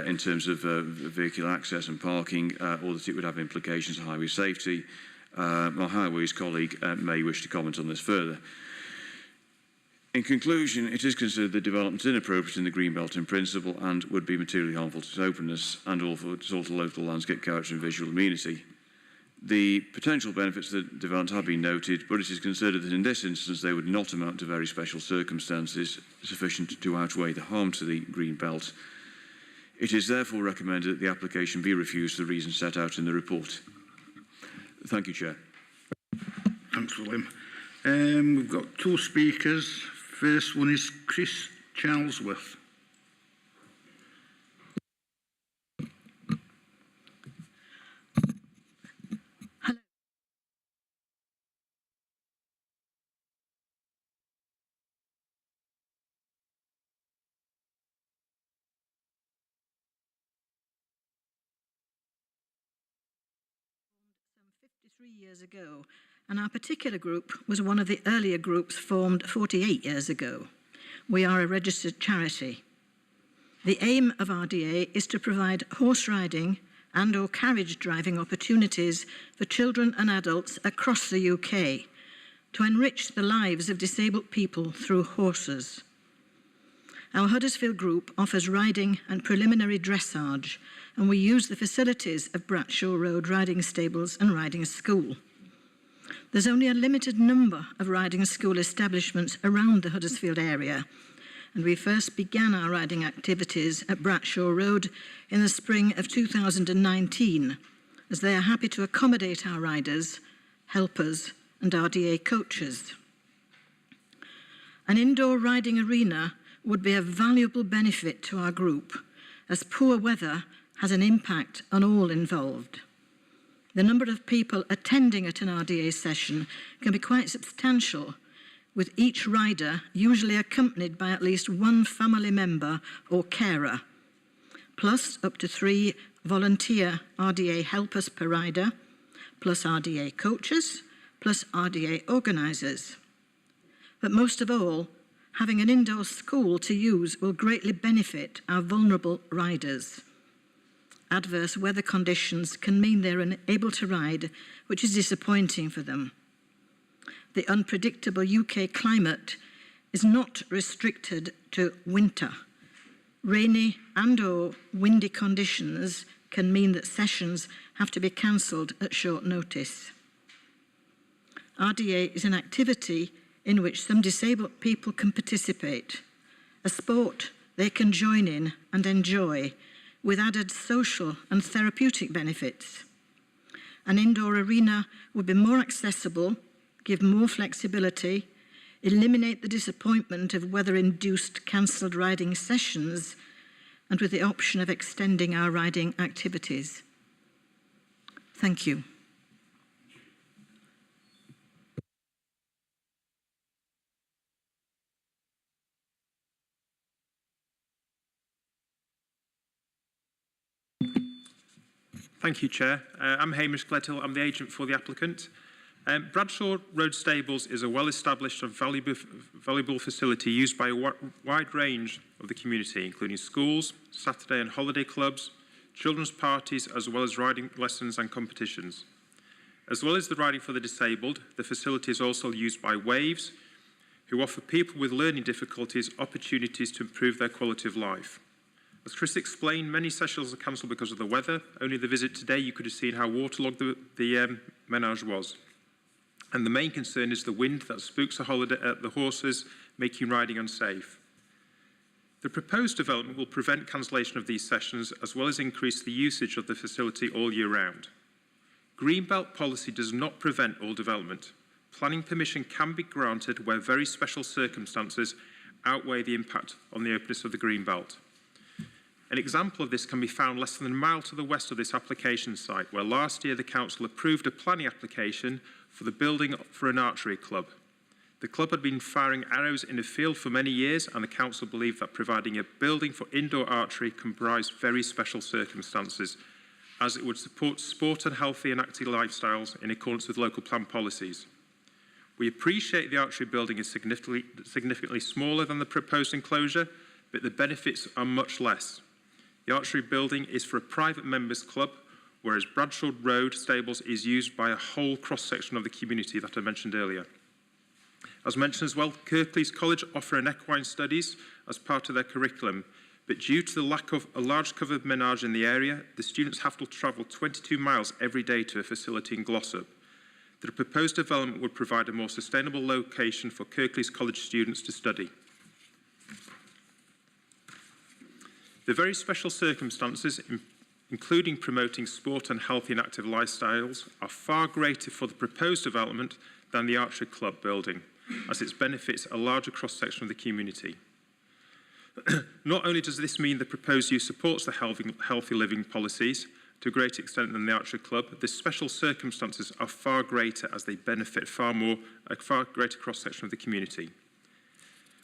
Speaker 16: in terms of vehicular access and parking, or that it would have implications on highway safety. My Highways colleague may wish to comment on this further. In conclusion, it is considered that development inappropriate in the Greenbelt in principle and would be materially harmful to its openness and also to local landscape character and visual amenity. The potential benefits of the development have been noted, but it is considered that in this instance they would not amount to very special circumstances sufficient to outweigh the harm to the green belt. It is therefore recommended that the application be refused for the reasons set out in the report. Thank you, Chair.
Speaker 1: Thanks, William. We've got two speakers. First one is Chris Charlesworth.
Speaker 17: Some 53 years ago, and our particular group was one of the earlier groups formed 48 years ago. We are a registered charity. The aim of RDA is to provide horse riding and or carriage driving opportunities for children and adults across the UK to enrich the lives of disabled people through horses. Our Huddersfield group offers riding and preliminary dressage, and we use the facilities of Bradshaw Road Riding Stables and Riding School. There's only a limited number of riding school establishments around the Huddersfield area, and we first began our riding activities at Bradshaw Road in the spring of 2019, as they are happy to accommodate our riders, helpers, and RDA coaches. An indoor riding arena would be a valuable benefit to our group, as poor weather has an impact on all involved. The number of people attending at an RDA session can be quite substantial, with each rider usually accompanied by at least one family member or carer, plus up to 3 volunteer RDA helpers per rider, plus RDA coaches, plus RDA organisers. But most of all, having an indoor school to use will greatly benefit our vulnerable riders. Adverse weather conditions can mean they're unable to ride, which is disappointing for them. The unpredictable UK climate is not restricted to winter. Rainy and or windy conditions can mean that sessions have to be cancelled at short notice. RDA is an activity in which some disabled people can participate, a sport they can join in and enjoy, with added social and therapeutic benefits. An indoor arena would be more accessible, give more flexibility, eliminate the disappointment of weather-induced cancelled riding sessions, and with the option of extending our riding activities. Thank you.
Speaker 18: Thank you, Chair. I'm Hamish Gledhill. I'm the agent for the applicant. Bradshaw Road Stables is a well-established and valuable facility used by a wide range of the community, including schools, Saturday and holiday clubs, children's parties, as well as riding lessons and competitions. As well as the riding for the disabled, the facility is also used by Waves, who offer people with learning difficulties opportunities to improve their quality of life. As Chris explained, many sessions are cancelled because of the weather. Only the visit today, you could have seen how waterlogged the menage was. And the main concern is the wind that spooks the horses, making riding unsafe. The proposed development will prevent cancellation of these sessions, as well as increase the usage of the facility all year round. Greenbelt policy does not prevent all development, planning permission can be granted where very special circumstances outweigh the impact on the openness of the greenbelt. An example of this can be found less than a mile to the west of this application site, where last year the council approved a planning application for the building for an archery club. The club had been firing arrows in a field for many years, and the council believed that providing a building for indoor archery comprised very special circumstances, as it would support sport and healthy and active lifestyles in accordance with local plan policies. We appreciate the archery building is significantly smaller than the proposed enclosure, but the benefits are much less. The archery building is for a private members club, whereas Bradshaw Road Stables is used by a whole cross-section of the community that I mentioned earlier. As mentioned as well, Kirklees College offer an equine studies as part of their curriculum, but due to the lack of a large covered menage in the area, the students have to travel 22 miles every day to a facility in Glossop. The proposed development would provide a more sustainable location for Kirklees College students to study. The very special circumstances, including promoting sport and healthy and active lifestyles, are far greater for the proposed development than the archery club building, as its benefits a larger cross-section of the community. Not only does this mean the proposed use supports the healthy living policies to a greater extent than the archery club, the special circumstances are far greater as they benefit a far greater cross-section of the community.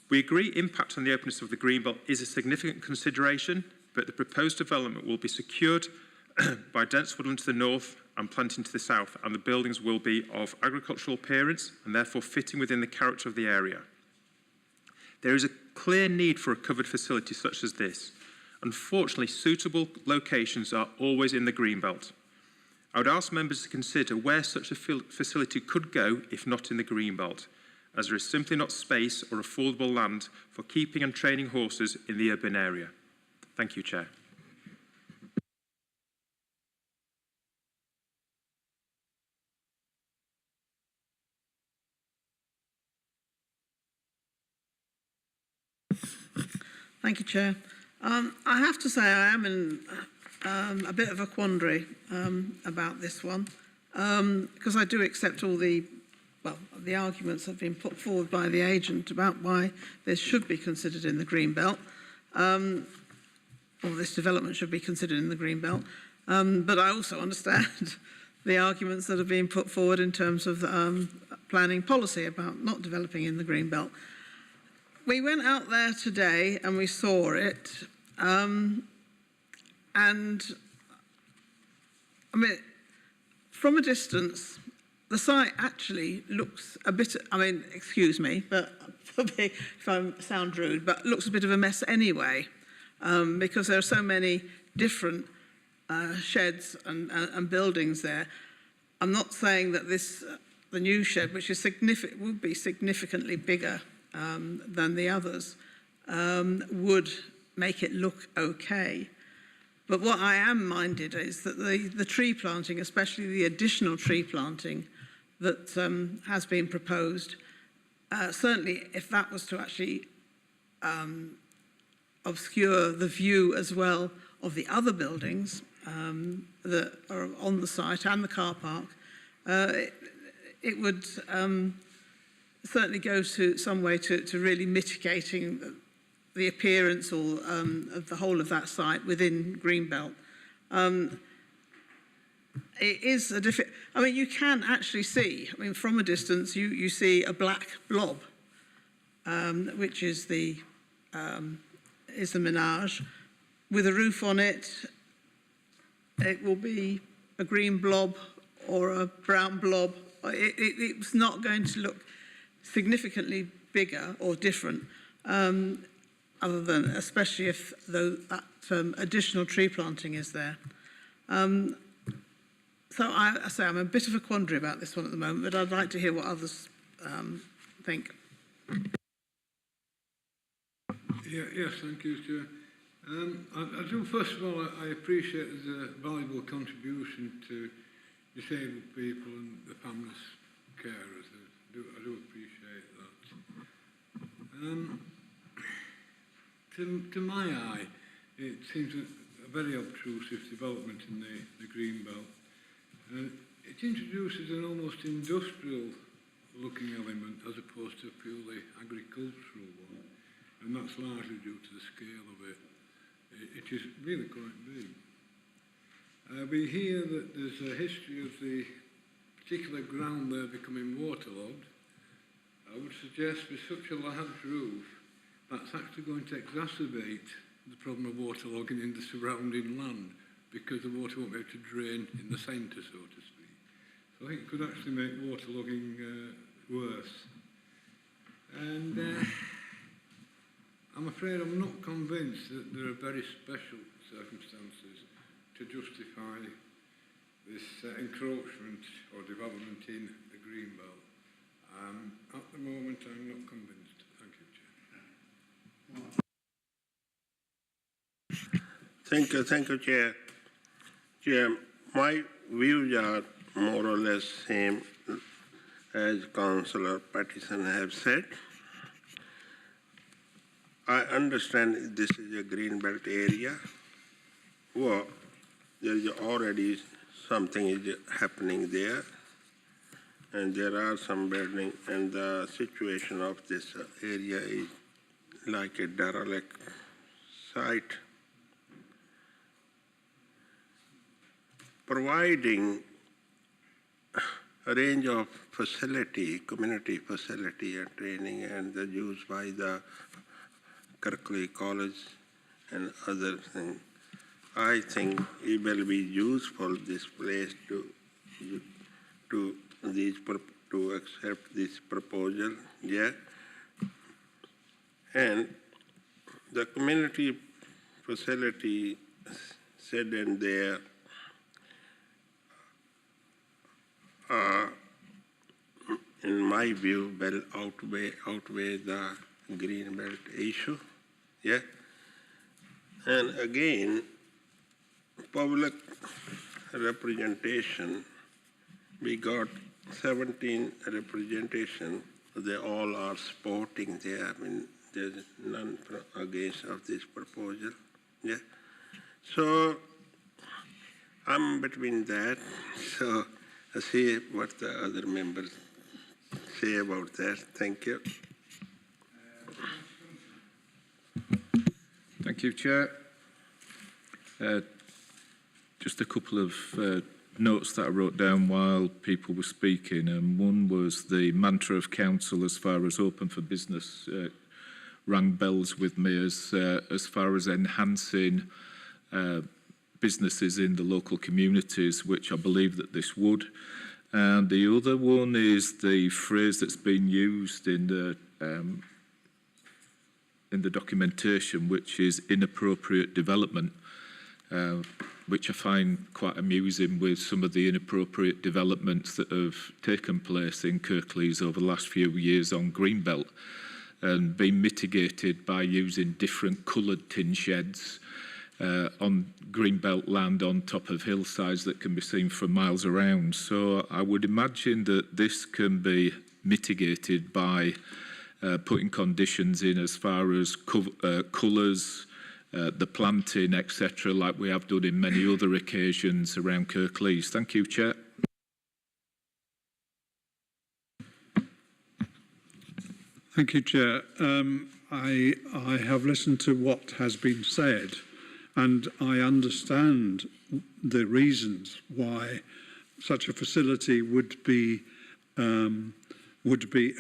Speaker 18: We agree impact on the openness of the greenbelt is a significant consideration, but the proposed development will be secured by dense woodland to the north and planting to the south, and the buildings will be of agricultural appearance and therefore fitting within the character of the area. There is a clear need for a covered facility such as this. Unfortunately, suitable locations are always in the greenbelt. I would ask members to consider where such a facility could go if not in the greenbelt, as there is simply not space or affordable land for keeping and training horses in the urban area. Thank you, Chair.
Speaker 13: Thank you, Chair. I have to say I am in a bit of a quandary about this one, because I do accept all the arguments that have been put forward by the agent about why this should be considered in the Greenbelt, or this development should be considered in the Greenbelt. But I also understand the arguments that have been put forward in terms of planning policy about not developing in the Greenbelt. We went out there today and we saw it, and I mean, from a distance, the site actually looks a bit, I mean, excuse me, but if I sound rude, but looks a bit of a mess anyway, because there are so many different sheds and buildings there. I'm not saying that the new shed, which is would be significantly bigger than the others, would make it look okay. But what I am minded is that the tree planting, especially the additional tree planting that has been proposed, certainly if that was to actually obscure the view as well of the other buildings that are on the site and the car park, it would certainly go to some way to really mitigating the appearance or of the whole of that site within Greenbelt. It is a difficult, I mean, you can actually see, I mean, from a distance, you see a black blob, which is the menage. With a roof on it, it will be a green blob or a brown blob. It's not going to look significantly bigger or different, other than, especially if that additional tree planting is there. So I say I'm a bit of a quandary about this one at the moment, but I'd like to hear what others think.
Speaker 19: Yes, thank you, Chair. I do, first of all, I appreciate the valuable contribution to disabled people and the families' carers. I do appreciate that. To my eye, it seems a very obtrusive development in the Greenbelt. It introduces an almost industrial looking element as opposed to a purely agricultural one. And that's largely due to the scale of it. It is really quite big. We hear that there's a history of the particular ground there becoming waterlogged. I would suggest with such a large roof, that's actually going to exacerbate the problem of waterlogging in the surrounding land because the water won't be able to drain in the centre, so to speak. So I think it could actually make waterlogging worse. And I'm afraid I'm not convinced that there are very special circumstances to justify this encroachment or development in the Greenbelt. At the moment, I'm not convinced. Thank you, Chair.
Speaker 2: Thank you, Chair. Chair, my views are more or less same as Councillor Pattison have said. I understand this is a greenbelt area. Well, there is already something is happening there, and there are some buildings, and the situation of this area is like a derelict site. Providing a range of facility, community facility and training, and the use by the Kirklees College and other things. I think it will be useful this place to accept this proposal, yeah. And the community facility said in there in my view, will outweigh the green belt issue, yeah. And again, public representation, we got 17 representation. They all are supporting there. I mean, there's none against of this proposal, yeah. So I'm between that. So I see what the other members say about that. Thank you.
Speaker 14: Thank you, Chair. Just a couple of notes that I wrote down while people were speaking. One was the mantra of council as far as open for business rang bells with me as far as enhancing businesses in the local communities, which I believe that this would. And the other one is the phrase that's been used in the documentation, which is inappropriate development, which I find quite amusing with some of the inappropriate developments that have taken place in Kirklees over the last few years on Greenbelt, and been mitigated by using different coloured tin sheds on Greenbelt land on top of hillsides that can be seen for miles around. So I would imagine that this can be mitigated by putting conditions in as far as colours, the planting, etc., like we have done in many other occasions around Kirklees. Thank you, Chair.
Speaker 5: Thank you, Chair. I have listened to what has been said, and I understand the reasons why such a facility would be a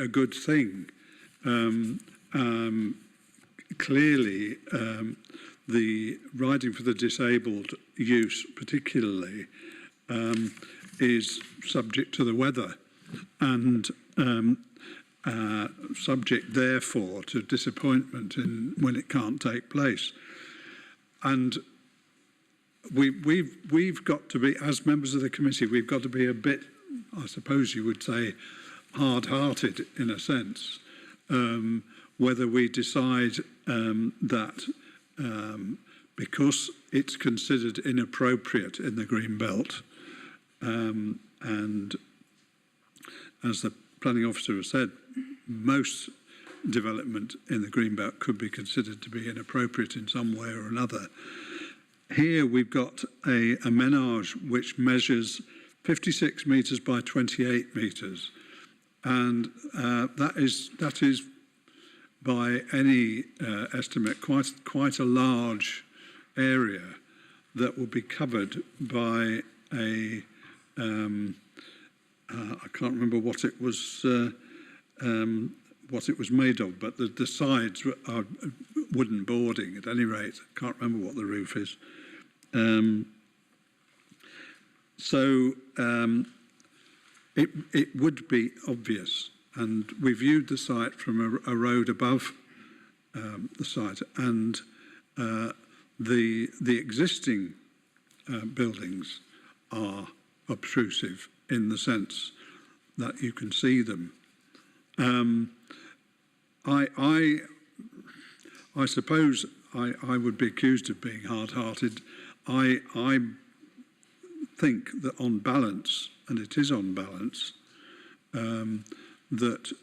Speaker 5: good thing. Clearly, the riding for the disabled use particularly is subject to the weather and subject therefore to disappointment when it can't take place. And we've got to be, as members of the committee, we've got to be a bit, I suppose you would say, hard-hearted in a sense, whether we decide that because it's considered inappropriate in the green belt, and as the planning officer has said, most development in the green belt could be considered to be inappropriate in some way or another. Here we've got a menage which measures 56 metres by 28 metres. and that is by any estimate quite a large area that will be covered by a I can't remember what it was made of, but the sides are wooden boarding at any rate. I can't remember what the roof is. It would be obvious, and we viewed the site from a road above the site, and the existing buildings are obtrusive in the sense that you can see them. I suppose I would be accused of being hard-hearted. I think that on balance, and it is on balance, that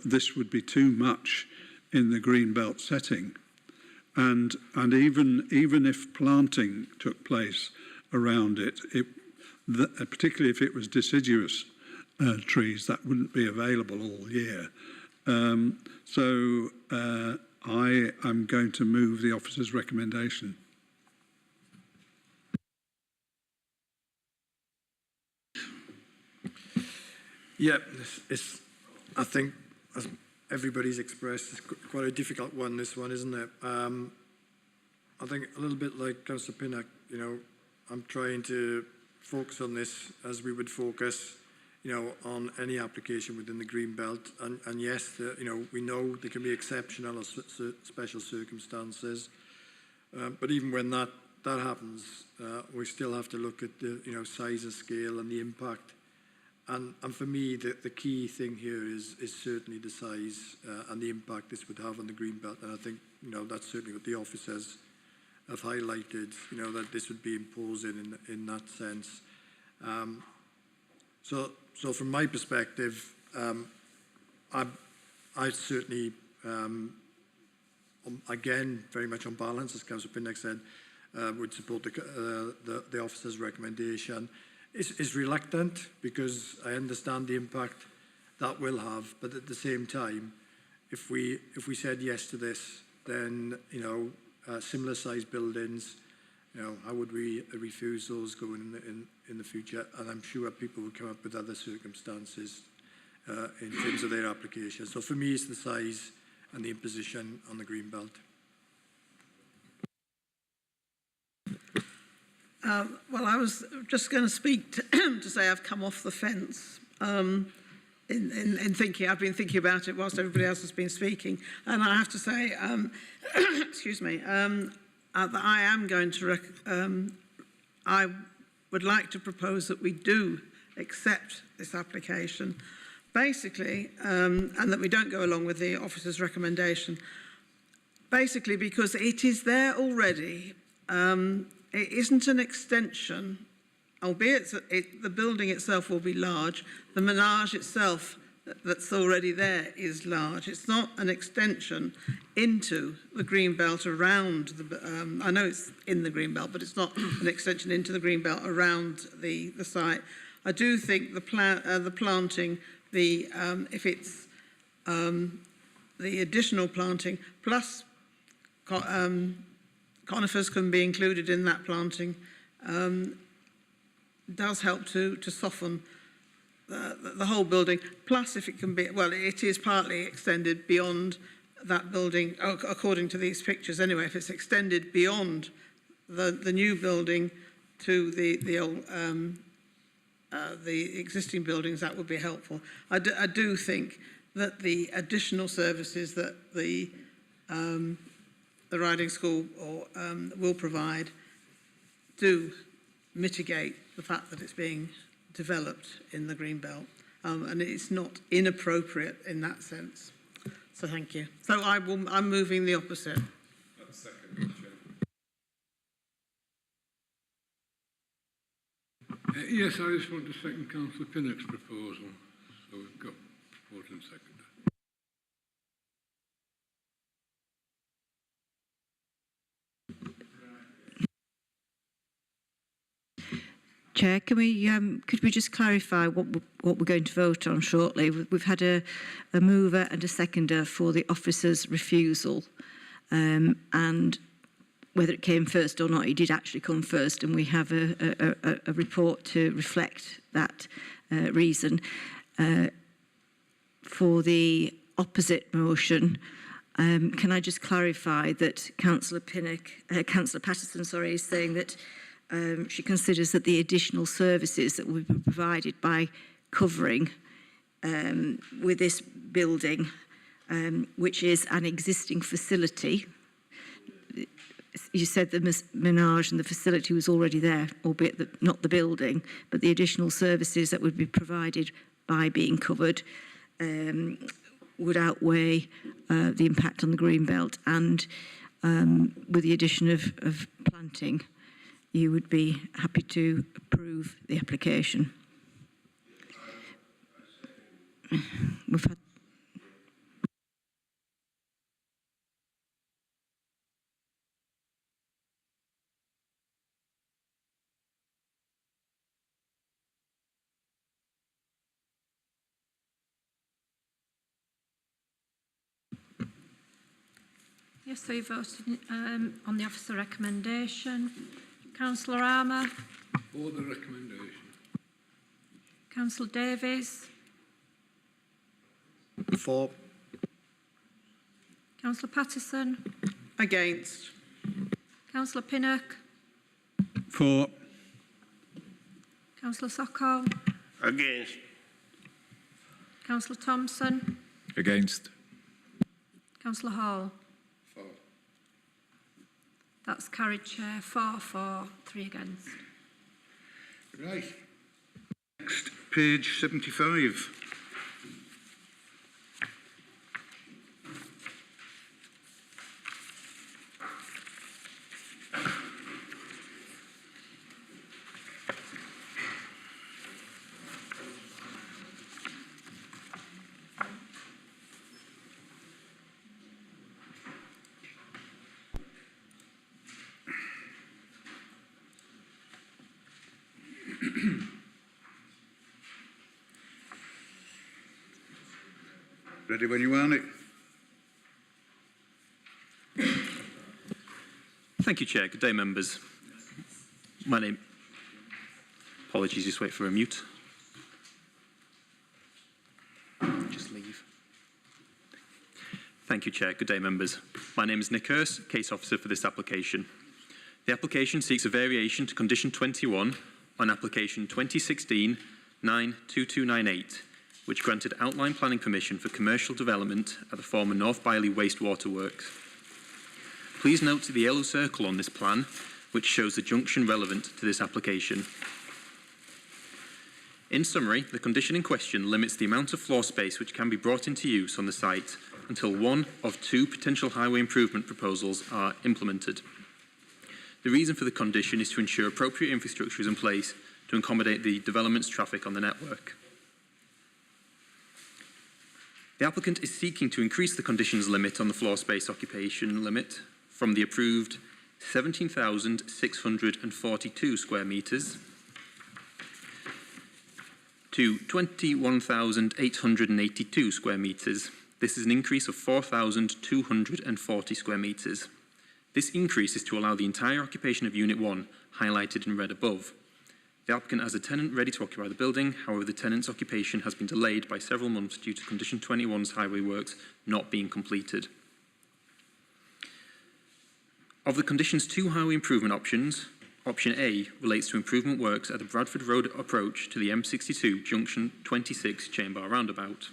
Speaker 5: this would be too much in the greenbelt setting, and even if planting took place around it, particularly if it was deciduous trees, that wouldn't be available all year. I am going to move the officer's recommendation.
Speaker 3: Yeah, I think, as everybody's expressed, it's quite a difficult one, this one, isn't it? I think a little bit like Councillor Pinnock, you know, I'm trying to focus on this as we would focus, you know, on any application within the green belt. And yes, you know, we know there can be exceptional or special circumstances, but even when that happens, we still have to look at the, you know, size and scale and the impact. And for me, the key thing here is certainly the size and the impact this would have on the green belt. And I think, you know, that's certainly what the officers have highlighted, you know, that this would be imposing in that sense. So from my perspective, I certainly, again, very much on balance, as Councillor Pinnock said, would support the officer's recommendation. Is reluctant because I understand the impact that will have, but at the same time, if we said yes to this, then, you know, similar sized buildings, you know, how would we refuse those going in the future? And I'm sure people will come up with other circumstances in terms of their application. So for me, it's the size and the imposition on the green belt.
Speaker 13: Well, I was just going to speak to say I've come off the fence in thinking. I've been thinking about it whilst everybody else has been speaking. And I have to say, excuse me, that I am going to, I would like to propose that we do accept this application, basically, and that we don't go along with the officer's recommendation, basically because it is there already. It isn't an extension, albeit the building itself will be large. The menage itself that's already there is large. It's not an extension into the green belt around the. I know it's in the green belt, but it's not an extension into the green belt around the site. I do think the planting, if it's the additional planting plus. Conifers can be included in that planting, does help to soften the whole building. Plus, if it can be, well, it is partly extended beyond that building, according to these pictures anyway. If it's extended beyond the new building to the old, the existing buildings, that would be helpful. I do think that the additional services that the riding school will provide do mitigate the fact that it's being developed in the green belt, and it's not inappropriate in that sense. So thank you. So I'm moving the opposite.
Speaker 19: Yes, I just want to second Councillor Pinnock's proposal. So we've got support and second.
Speaker 17: Chair, can we, could we just clarify what we're going to vote on shortly? We've had a mover and a seconder for the officer's refusal, and whether it came first or not, it did actually come first, and we have a report to reflect that reason. For the opposite motion, can I just clarify that Councillor Patterson, is saying that she considers that the additional services that will be provided by covering with this building, which is an existing facility. You said the menage and the facility was already there, albeit not the building, but the additional services that would be provided by being covered would outweigh the impact on the green belt, and with the addition of planting, you would be happy to approve the application. We've had
Speaker 6: Yes, so you voted on the officer recommendation. Councillor Armour.
Speaker 19: For the recommendation.
Speaker 6: Councillor Davies.
Speaker 3: For.
Speaker 6: Councillor Patterson.
Speaker 13: Against.
Speaker 6: Councillor Pinnock.
Speaker 3: For.
Speaker 6: Councillor Sokol.
Speaker 2: Against.
Speaker 6: Councillor Thompson.
Speaker 14: Against.
Speaker 6: Councillor Hall.
Speaker 1: For.
Speaker 6: That's carried, Chair. 4 for, 3 against.
Speaker 1: Right. Next, page 75. Ready when you want it.
Speaker 20: Thank you, Chair. Good day, members. My name... Apologies, just wait for a mute. Just leave. Thank you, Chair. Good day, members. My name is Nick Hurst, Case Officer for this application. The application seeks a variation to Condition 21 on application 2016-92298, which granted outline planning permission for commercial development at the former North Biley Wastewater Works. Please note the yellow circle on this plan, which shows the junction relevant to this application. In summary, the condition in question limits the amount of floor space which can be brought into use on the site until one of 2 potential highway improvement proposals are implemented. The reason for the condition is to ensure appropriate infrastructure is in place to accommodate the development's traffic on the network. The applicant is seeking to increase the conditions limit on the floor space occupation limit from the approved 17,642 square metres to 21,882 square metres. This is an increase of 4,240 square metres. This increase is to allow the entire occupation of Unit 1, highlighted in red above. The applicant has a tenant ready to occupy the building, however the tenant's occupation has been delayed by several months due to Condition 21's highway works not being completed. Of the Condition's 2 highway improvement options, Option A relates to improvement works at the Bradford Road approach to the M62 Junction 26 Chain Bar Roundabout.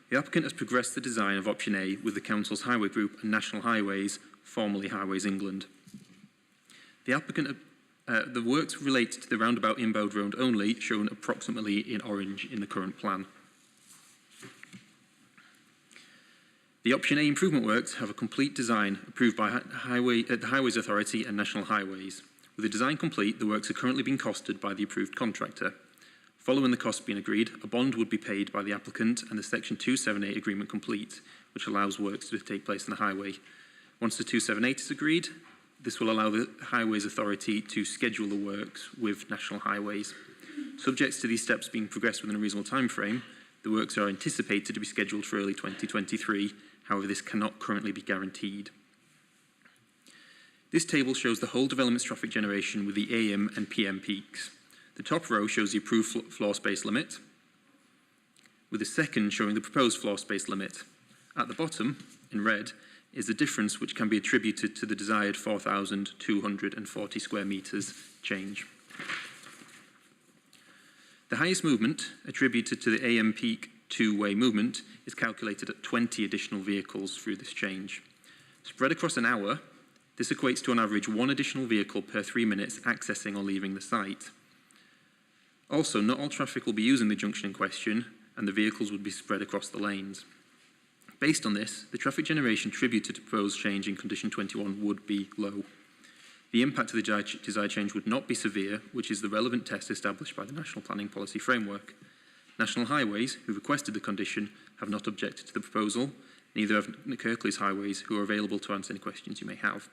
Speaker 20: The applicant has progressed the design of Option A with the Council's Highway Group and National Highways, formerly Highways England. The applicant the works relate to the roundabout inbound road only, shown approximately in orange in the current plan. The Option A improvement works have a complete design approved by the Highways Authority and National Highways. With the design complete, the works are currently being costed by the approved contractor. Following the cost being agreed, a bond would be paid by the applicant and the Section 278 agreement complete, which allows works to take place on the highway. Once the 278 is agreed, This will allow the Highways Authority to schedule the works with National Highways. Subject to these steps being progressed within a reasonable time frame, the works are anticipated to be scheduled for early 2023. However, this cannot currently be guaranteed. This table shows the whole development's traffic generation with the AM and PM peaks. The top row shows the approved floor space limit, with the second showing the proposed floor space limit. At the bottom, in red, is the difference which can be attributed to the desired 4,240 square metres change. The highest movement attributed to the AM peak two-way movement is calculated at 20 additional vehicles through this change. Spread across an hour, this equates to on average 1 additional vehicle per 3 minutes accessing or leaving the site. Also, not all traffic will be using the junction in question, and the vehicles would be spread across the lanes. Based on this, the traffic generation attributed to proposed change in condition 21 would be low. The impact of the desired change would not be severe, which is the relevant test established by the National Planning Policy Framework. National Highways, who requested the condition, have not objected to the proposal, neither have Kirklees Highways, who are available to answer any questions you may have.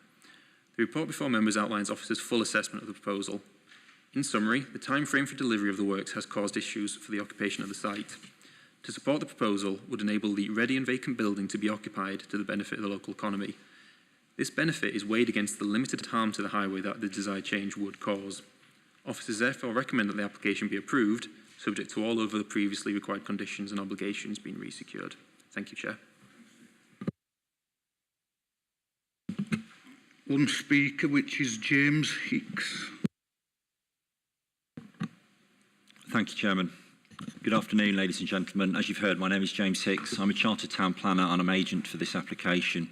Speaker 20: The report before members outlines officers' full assessment of the proposal. In summary, the time frame for delivery of the works has caused issues for the occupation of the site. To support the proposal would enable the ready and vacant building to be occupied to the benefit of the local economy. This benefit is weighed against the limited harm to the highway that the desired change would cause. Officers therefore recommend that the application be approved, subject to all other the previously required conditions and obligations being resecured. Thank you, Chair.
Speaker 1: One speaker, which is James Hicks.
Speaker 21: Thank you, Chairman. Good afternoon, ladies and gentlemen. As you've heard, my name is James Hicks. I'm a Chartered Town Planner and I'm agent for this application.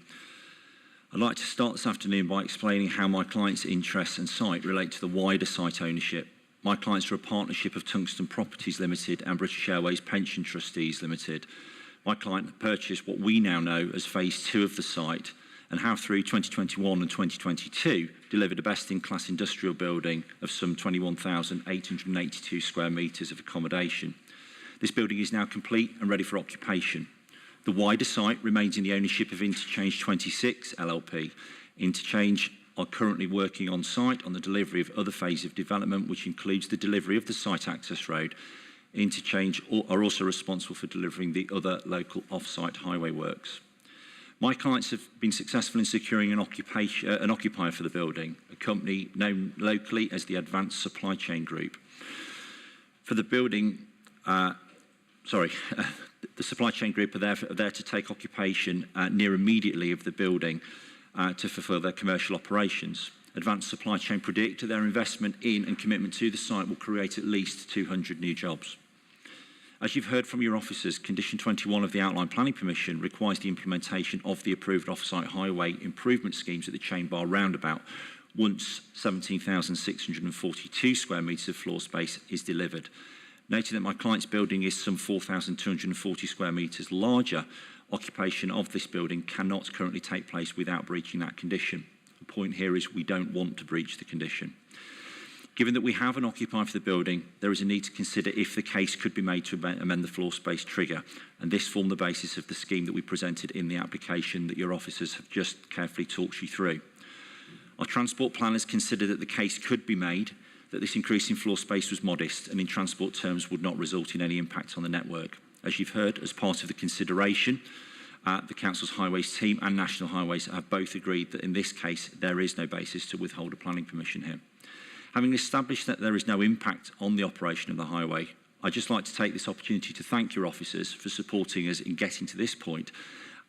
Speaker 21: I'd like to start this afternoon by explaining how my client's interests and site relate to the wider site ownership. My clients are a partnership of Tungsten Properties Limited and British Airways Pension Trustees Limited. My client purchased what we now know as Phase 2 of the site and have through 2021 and 2022 delivered a best-in-class industrial building of some 21,882 square metres of accommodation. This building is now complete and ready for occupation. The wider site remains in the ownership of Interchange 26 LLP. Interchange are currently working on site on the delivery of other phases of development, which includes the delivery of the site access road. Interchange are also responsible for delivering the other local off-site highway works. My clients have been successful in securing an occupier for the building, a company known locally as the Advanced Supply Chain Group. For the building, the Supply Chain Group are there to take occupation near immediately of the building to fulfil their commercial operations. Advanced Supply Chain predict that their investment in and commitment to the site will create at least 200 new jobs. As you've heard from your officers, Condition 21 of the Outline Planning Permission requires the implementation of the approved off-site highway improvement schemes at the Chain Bar roundabout once 17,642 square metres of floor space is delivered. Noting that my client's building is some 4,240 square metres larger, occupation of this building cannot currently take place without breaching that condition. The point here is we don't want to breach the condition. Given that we have an occupier for the building, there is a need to consider if the case could be made to amend the floor space trigger, and this formed the basis of the scheme that we presented in the application that your officers have just carefully talked you through. Our transport planners considered that the case could be made that this increase in floor space was modest and in transport terms would not result in any impact on the network. As you've heard, as part of the consideration, the Council's Highways team and National Highways have both agreed that in this case there is no basis to withhold a planning permission here. Having established that there is no impact on the operation of the highway, I'd just like to take this opportunity to thank your officers for supporting us in getting to this point,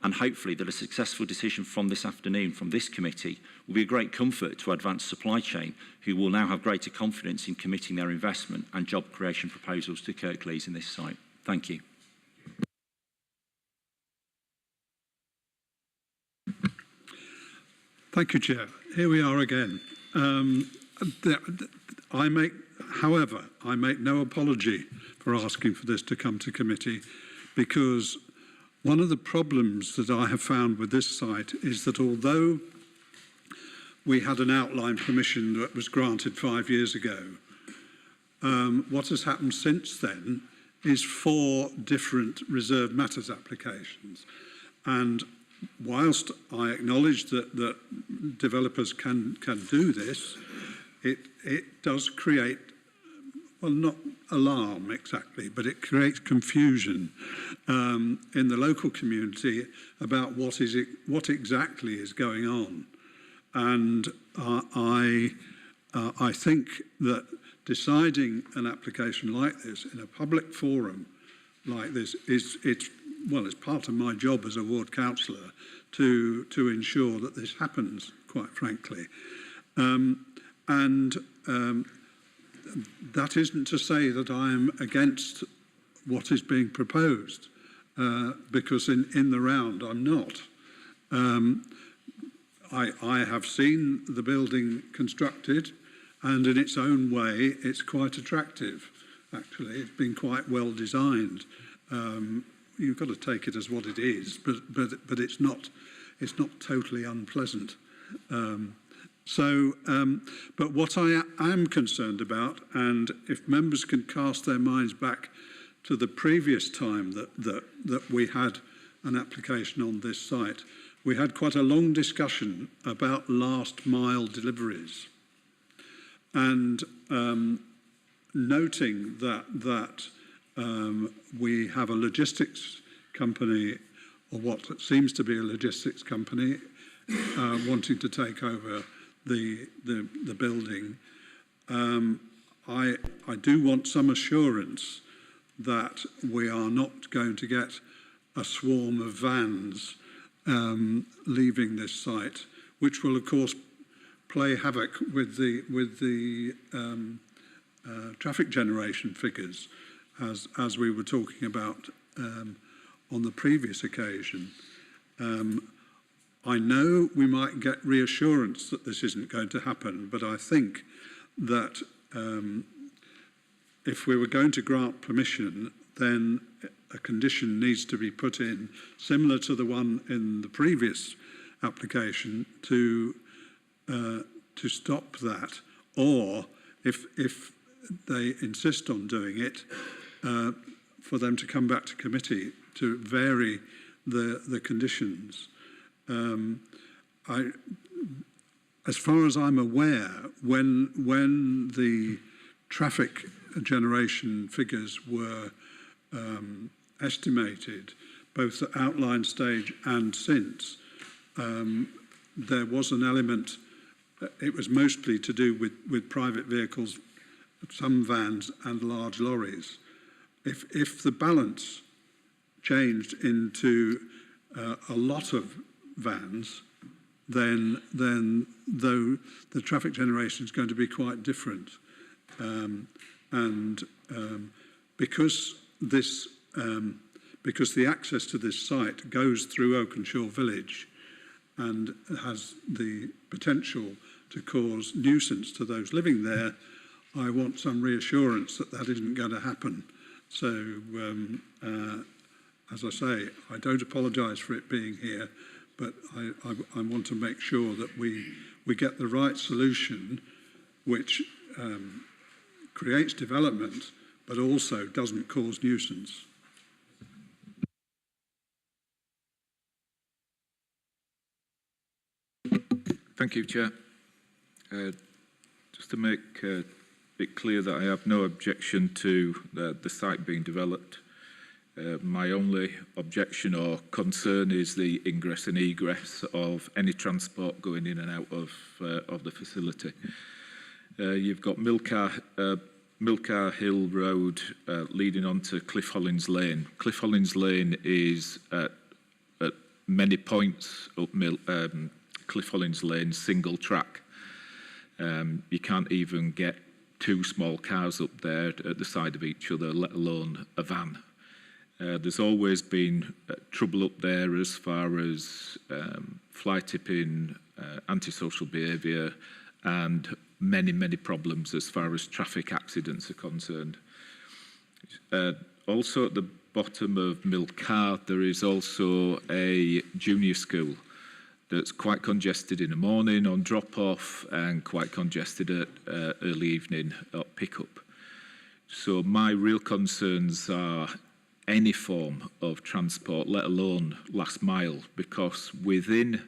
Speaker 21: and hopefully that a successful decision from this afternoon from this committee will be a great comfort to Advanced Supply Chain, who will now have greater confidence in committing their investment and job creation proposals to Kirklees in this site. Thank you.
Speaker 5: Thank you, Chair. Here we are again. I make no apology for asking for this to come to committee, because one of the problems that I have found with this site is that although we had an outline permission that was granted 5 years ago, what has happened since then is 4 different reserved matters applications. And whilst I acknowledge that developers can do this, it does create, well, not alarm exactly, but it creates confusion in the local community about what exactly is going on. And I think that deciding an application like this in a public forum like this it's part of my job as a ward councillor to ensure that this happens, quite frankly. That isn't to say that I'm against what is being proposed, because in the round I'm not. I have seen the building constructed, and in its own way it's quite attractive, actually. It's been quite well designed. You've got to take it as what it is, but it's not totally unpleasant. But what I am concerned about, and if members can cast their minds back to the previous time that we had an application on this site, we had quite a long discussion about last mile deliveries, and noting that we have a logistics company, or what seems to be a logistics company, wanting to take over the building. I do want some assurance that we are not going to get a swarm of vans leaving this site, which will of course play havoc with the traffic generation figures, as we were talking about on the previous occasion. I know we might get reassurance that this isn't going to happen, but I think that if we were going to grant permission, then a condition needs to be put in, similar to the one in the previous application, to stop that, or if they insist on doing it, for them to come back to committee to vary the conditions. As far as I'm aware, when the traffic generation figures were estimated, both at outline stage and since, there was an element, it was mostly to do with private vehicles, some vans and large lorries. If the balance changed into a lot of vans, then though the traffic generation is going to be quite different, because the access to this site goes through Oakenshaw Village and has the potential to cause nuisance to those living there, I want some reassurance that that isn't going to happen. So, as I say, I don't apologise for it being here, but I want to make sure that we get the right solution, which creates development, but also doesn't cause nuisance.
Speaker 14: Thank you, Chair. Just to make it clear that I have no objection to the site being developed. My only objection or concern is the ingress and egress of any transport going in and out of the facility. You've got Milcar Hill Road leading on to Cliff Hollins Lane. Cliff Hollins Lane is at many points up Cliff Hollins Lane single track. You can't even get two small cars up there at the side of each other, let alone a van. There's always been trouble up there as far as fly tipping, antisocial behaviour, and many problems as far as traffic accidents are concerned. Also at the bottom of Milcar, there is also a junior school that's quite congested in the morning on drop-off and quite congested at early evening at pick-up. So my real concerns are any form of transport, let alone last mile, because within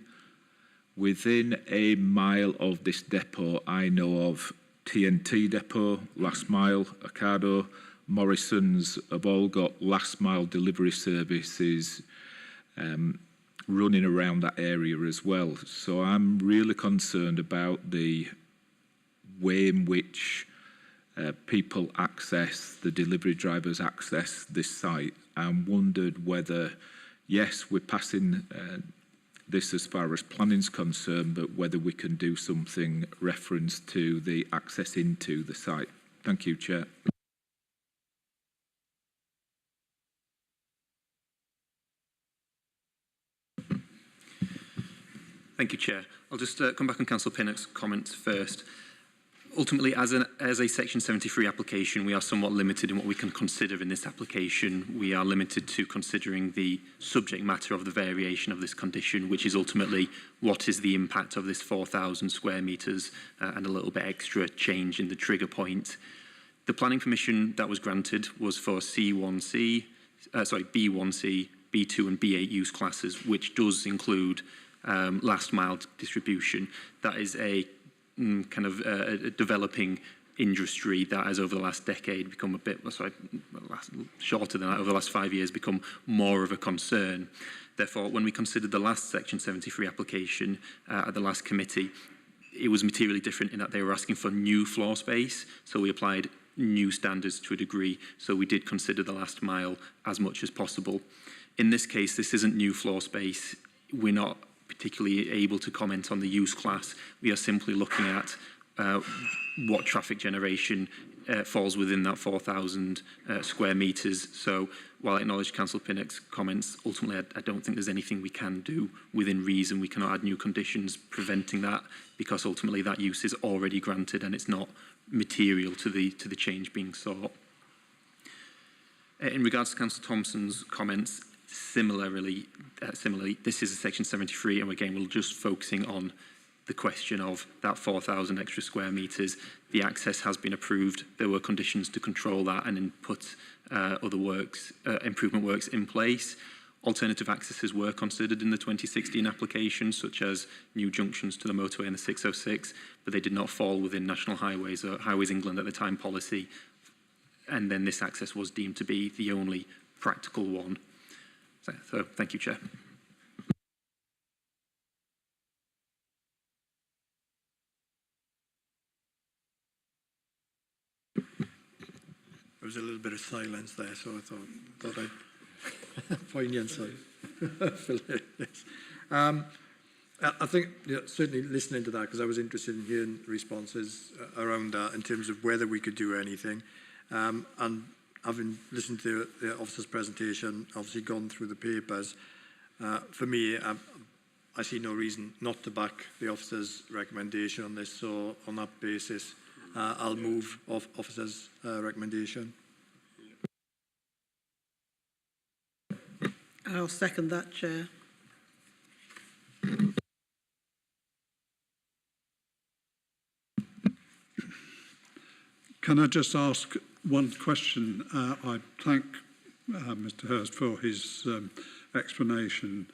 Speaker 14: within a mile of this depot, I know of TNT Depot, Last Mile, Ocado, Morrison's have all got last mile delivery services running around that area as well. So I'm really concerned about the way in which people access, the delivery drivers access this site, and wondered whether, yes, we're passing this as far as planning's concerned, but whether we can do something reference to the access into the site. Thank you, Chair.
Speaker 20: Thank you, Chair. I'll just come back on Councillor Pinnock's comments first. Ultimately, as a Section 73 application, we are somewhat limited in what we can consider in this application. We are limited to considering the subject matter of the variation of this condition, which is ultimately what is the impact of this 4,000 square metres and a little bit extra change in the trigger point. The planning permission that was granted was for B1C, B2 and B8 use classes, which does include last mile distribution. That is a kind of a developing industry that has over the last decade become a bit, shorter than that, over the last 5 years become more of a concern. Therefore, when we considered the last Section 73 application at the last committee, it was materially different in that they were asking for new floor space, so we applied new standards to a degree, so we did consider the last mile as much as possible. In this case, this isn't new floor space. We're not particularly able to comment on the use class. We are simply looking at what traffic generation falls within that 4,000 square metres. So while I acknowledge Councillor Pinnock's comments, ultimately I don't think there's anything we can do within reason. We cannot add new conditions preventing that, because ultimately that use is already granted and it's not material to the change being sought. In regards to Councillor Thompson's comments, similarly, this is a Section 73, and again, we're just focusing on the question of that 4,000 extra square metres. The access has been approved. There were conditions to control that and then put other works, improvement works in place. Alternative accesses were considered in the 2016 application, such as new junctions to the motorway and the 606, but they did not fall within National Highways or Highways England at the time policy. And then this access was deemed to be the only practical one. So thank you, Chair.
Speaker 3: There was a little bit of silence there, so I thought I'd poignant silence. I think certainly listening to that, because I was interested in hearing responses around that in terms of whether we could do anything. And having listened to the officer's presentation, obviously gone through the papers, for me, I see no reason not to back the officer's recommendation on this. So on that basis, I'll move off officer's recommendation.
Speaker 13: I'll second that, Chair.
Speaker 5: Can I just ask one question? I thank Mr. Hurst for his explanation.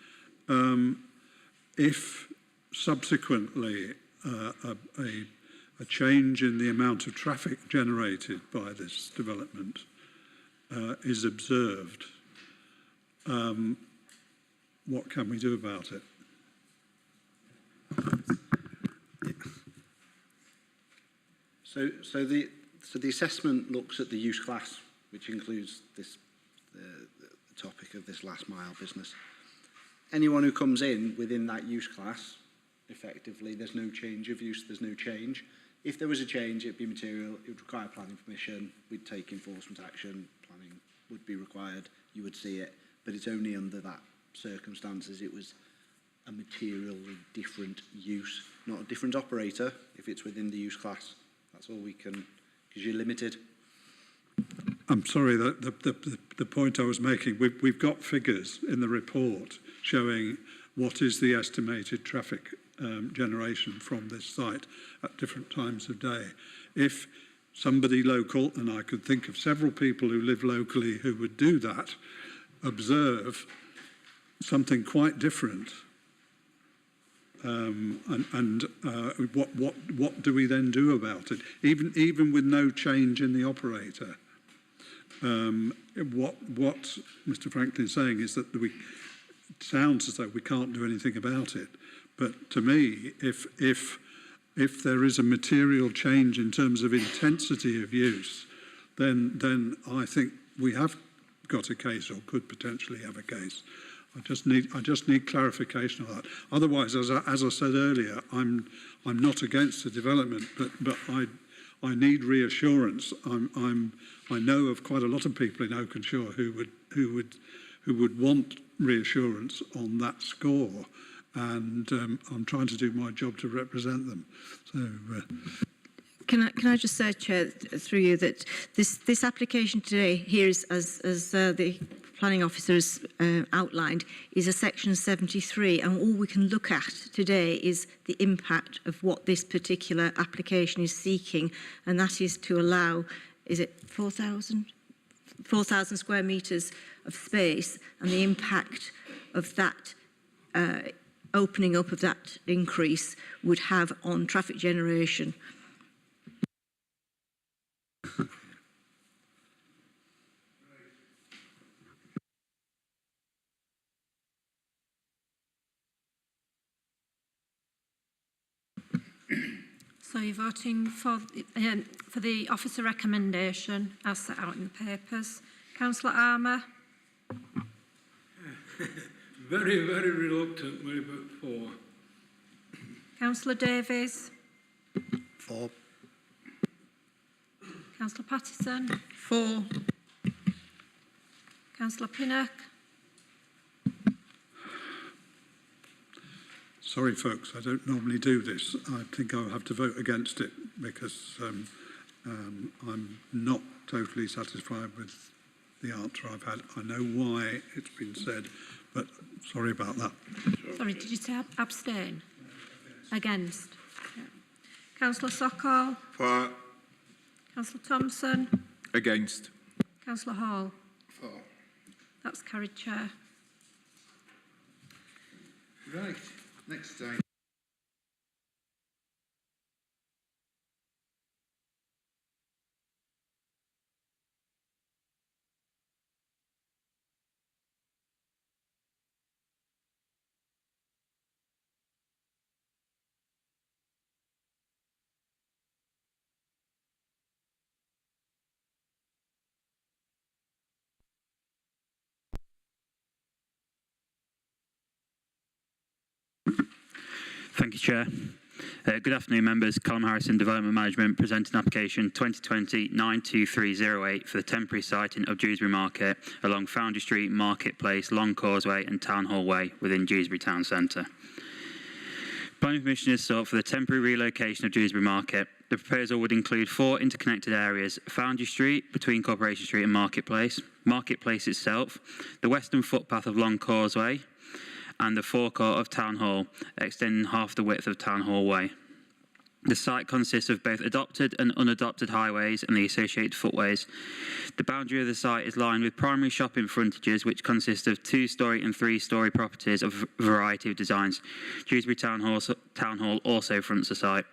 Speaker 5: If subsequently a change in the amount of traffic generated by this development is observed, what can we do about it?
Speaker 15: So the assessment looks at the use class, which includes this the topic of this last mile business. Anyone who comes in within that use class, effectively, there's no change of use, there's no change. If there was a change, it'd be material, it would require planning permission, we'd take enforcement action, planning would be required, you would see it, but it's only under that circumstances it was a materially different use, not a different operator if it's within the use class. That's all we can, because you're limited.
Speaker 5: I'm sorry, the point I was making, we've got figures in the report showing what is the estimated traffic generation from this site at different times of day. If somebody local, and I could think of several people who live locally who would do that, observe something quite different, What do we then do about it? Even with no change in the operator, what Mr. Franklin's saying is that it sounds as though we can't do anything about it. But to me, if there is a material change in terms of intensity of use, then I think we have got a case, or could potentially have a case. I just need clarification of that. Otherwise, as I said earlier, I'm not against the development, but I need reassurance. I know of quite a lot of people in Oakenshaw who would want reassurance on that score, and I'm trying to do my job to represent them. So.
Speaker 17: Can I just say, Chair, through you, that this application today here is, as the planning officers outlined, is a section 73, and all we can look at today is the impact of what this particular application is seeking, and that is to allow, is it 4,000 square metres of space, and the impact of that opening up of that increase would have on traffic generation.
Speaker 6: So you're voting for the officer recommendation as set out in the papers. Councillor Armour?
Speaker 19: Very, very reluctantly, but for.
Speaker 6: Councillor Davies?
Speaker 3: For.
Speaker 6: Councillor Pattison?
Speaker 13: For.
Speaker 6: Councillor Pinnock?
Speaker 5: Sorry, folks, I don't normally do this. I think I'll have to vote against it because I'm not totally satisfied with the answer I've had. I know why it's been said, but sorry about that.
Speaker 6: Sorry, did you say abstain? Against? Yeah. Councillor Sokol?
Speaker 2: For.
Speaker 6: Councillor Thompson?
Speaker 14: Against.
Speaker 6: Councillor Hall?
Speaker 1: For.
Speaker 6: That's carried, Chair.
Speaker 1: Right. Next item.
Speaker 4: Thank you, Chair. Good afternoon, members. Colin Harrison, Development Management, presenting application 2020-92308 for the temporary siting of Dewsbury Market along Foundry Street, Marketplace, Long Causeway and Town Hall Way within Dewsbury Town Centre. Planning permission is sought for the temporary relocation of Dewsbury Market. The proposal would include 4 interconnected areas: Foundry Street between Corporation Street and Marketplace, Marketplace itself, the western footpath of Long Causeway, and the forecourt of Town Hall, extending half the width of Town Hall Way. The site consists of both adopted and unadopted highways and the associated footways. The boundary of the site is lined with primary shopping frontages, which consist of 2-storey and 3-storey properties of a variety of designs. Dewsbury Town Hall also fronts the site.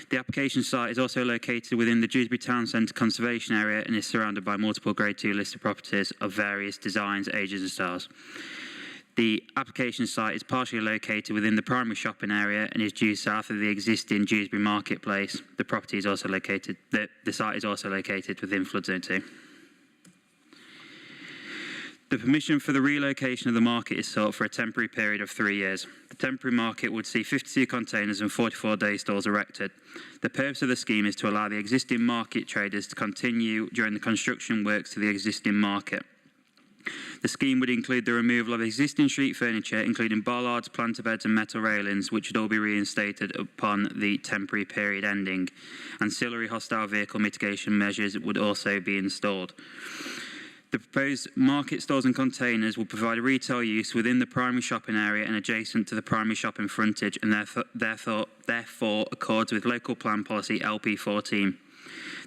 Speaker 4: The application site is also located within the Dewsbury Town Centre Conservation Area and is surrounded by multiple Grade 2 listed properties of various designs, ages and styles. The application site is partially located within the primary shopping area and is due south of the existing Dewsbury Marketplace. The property is also located, the site is also located within Flood Zone 2. The permission for the relocation of the market is sought for a temporary period of 3 years. The temporary market would see 52 containers and 44 day stores erected. The purpose of the scheme is to allow the existing market traders to continue during the construction works to the existing market. The scheme would include the removal of existing street furniture, including bollards, planter beds and metal railings, which would all be reinstated upon the temporary period ending. Ancillary hostile vehicle mitigation measures would also be installed. The proposed market stores and containers will provide retail use within the primary shopping area and adjacent to the primary shopping frontage, and therefore accords with local plan policy LP14.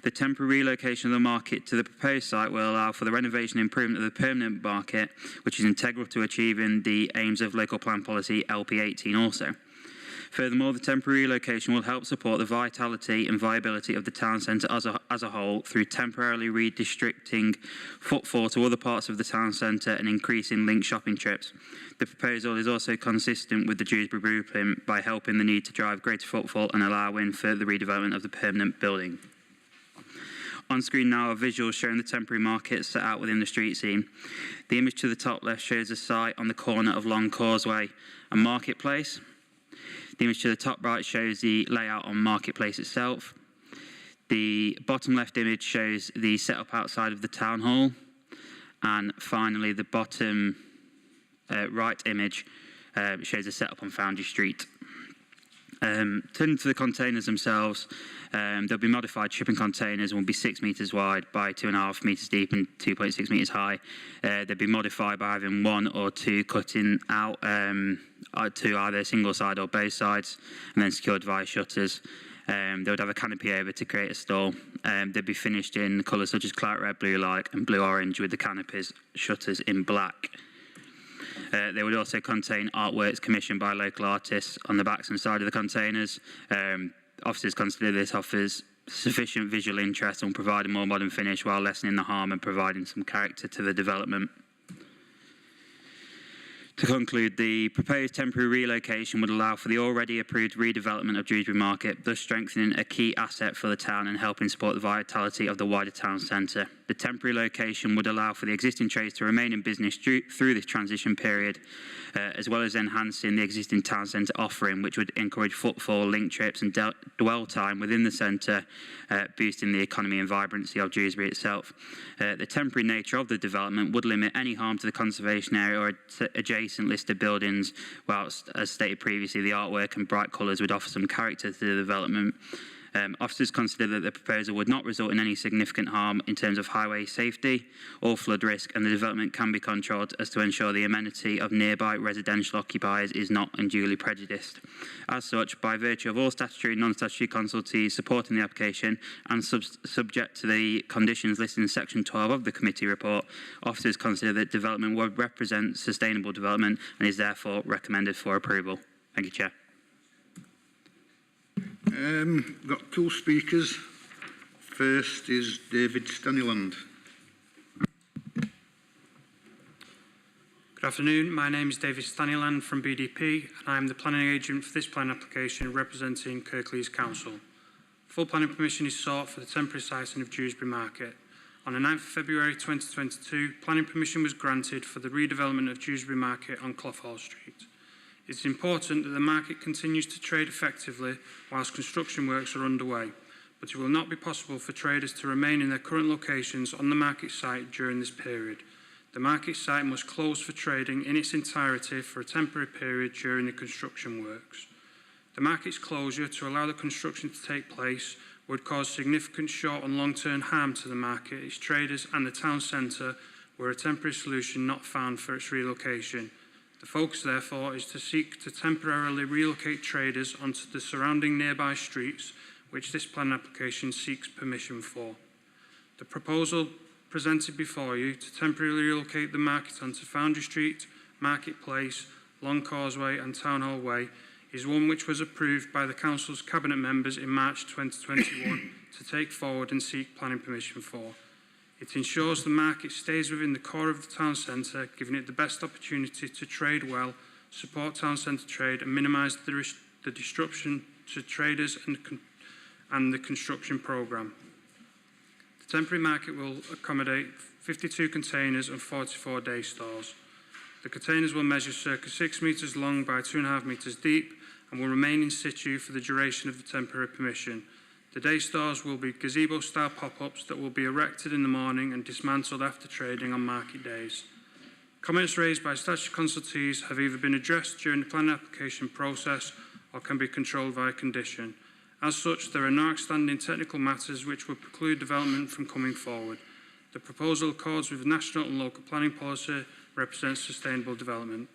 Speaker 4: The temporary relocation of the market to the proposed site will allow for the renovation and improvement of the permanent market, which is integral to achieving the aims of local plan policy LP18 also. Furthermore, the temporary relocation will help support the vitality and viability of the town centre as a whole through temporarily redistricting footfall to other parts of the town centre and increasing link shopping trips. The proposal is also consistent with the Dewsbury Blueprint by helping the need to drive greater footfall and allowing further redevelopment of the permanent building. On screen now are visuals showing the temporary market set out within the street scene. The image to the top left shows a site on the corner of Long Causeway and Marketplace. The image to the top right shows the layout on Marketplace itself. The bottom left image shows the setup outside of the town hall. And finally, the bottom right image shows the setup on Foundry Street. Turning to the containers themselves, there'll be modified shipping containers and will be 6 metres wide by 2.5 metres deep and 2.6 metres high. They'll be modified by having 1 or 2 cutting out to either single side or both sides and then secured via shutters. They would have a canopy over to create a stall. They'd be finished in colours such as claret red, blue light and blue orange with the canopies shutters in black. They would also contain artworks commissioned by local artists on the backs and side of the containers. Officers consider this offers sufficient visual interest and will provide a more modern finish while lessening the harm and providing some character to the development. To conclude, the proposed temporary relocation would allow for the already approved redevelopment of Dewsbury Market, thus strengthening a key asset for the town and helping support the vitality of the wider town centre. The temporary location would allow for the existing trades to remain in business through this transition period, as well as enhancing the existing town centre offering, which would encourage footfall, link trips and dwell time within the centre, boosting the economy and vibrancy of Dewsbury itself. The temporary nature of the development would limit any harm to the conservation area or adjacent listed buildings, whilst, as stated previously, the artwork and bright colours would offer some character to the development. Officers consider that the proposal would not result in any significant harm in terms of highway safety or flood risk, and the development can be controlled as to ensure the amenity of nearby residential occupiers is not unduly prejudiced. As such, by virtue of all statutory and non-statutory consultees supporting the application and subject to the conditions listed in section 12 of the committee report, officers consider that development would represent sustainable development and is therefore recommended for approval. Thank you, Chair.
Speaker 1: Got 2 speakers. First is David Stanyland.
Speaker 8: Good afternoon. My name is David Stanyland from BDP and I am the planning agent for this plan application representing Kirklees Council. Full planning permission is sought for the temporary siting of Dewsbury Market. On the 9th of February 2022, planning permission was granted for the redevelopment of Dewsbury Market on Clough Hall Street. It's important that the market continues to trade effectively whilst construction works are underway, but it will not be possible for traders to remain in their current locations on the market site during this period. The market site must close for trading in its entirety for a temporary period during the construction works. The market's closure to allow the construction to take place would cause significant short and long-term harm to the market, its traders and the town centre were a temporary solution not found for its relocation. The focus, therefore, is to seek to temporarily relocate traders onto the surrounding nearby streets, which this plan application seeks permission for. The proposal presented before you to temporarily relocate the market onto Foundry Street, Marketplace, Long Causeway and Town Hall Way is one which was approved by the Council's Cabinet members in March 2021 to take forward and seek planning permission for. It ensures the market stays within the core of the town centre, giving it the best opportunity to trade well, support town centre trade and minimise the disruption to traders and the construction programme. The temporary market will accommodate 52 containers and 44 day stores. The containers will measure circa 6 metres long by 2.5 metres deep and will remain in situ for the duration of the temporary permission. The day stores will be gazebo-style pop-ups that will be erected in the morning and dismantled after trading on market days. Comments raised by statutory consultees have either been addressed during the planning application process or can be controlled via condition. As such, there are no outstanding technical matters which would preclude development from coming forward. The proposal accords with national and local planning policy, represents sustainable development.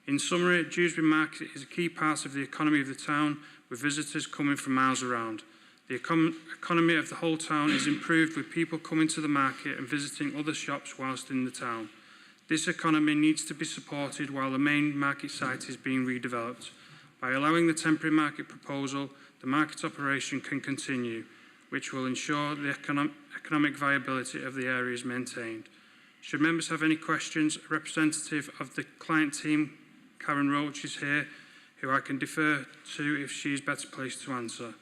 Speaker 8: In summary, Dewsbury Market is a key part of the economy of the town, with visitors coming from miles around. The economy of the whole town is improved with people coming to the market and visiting other shops whilst in the town. This economy needs to be supported while the main market site is being redeveloped. By allowing the temporary market proposal, the market operation can continue, which will ensure the economic viability of the area is maintained. Should members have any questions, a representative of the client team, Karen Roach, is here, who I can defer to if she is better placed to answer.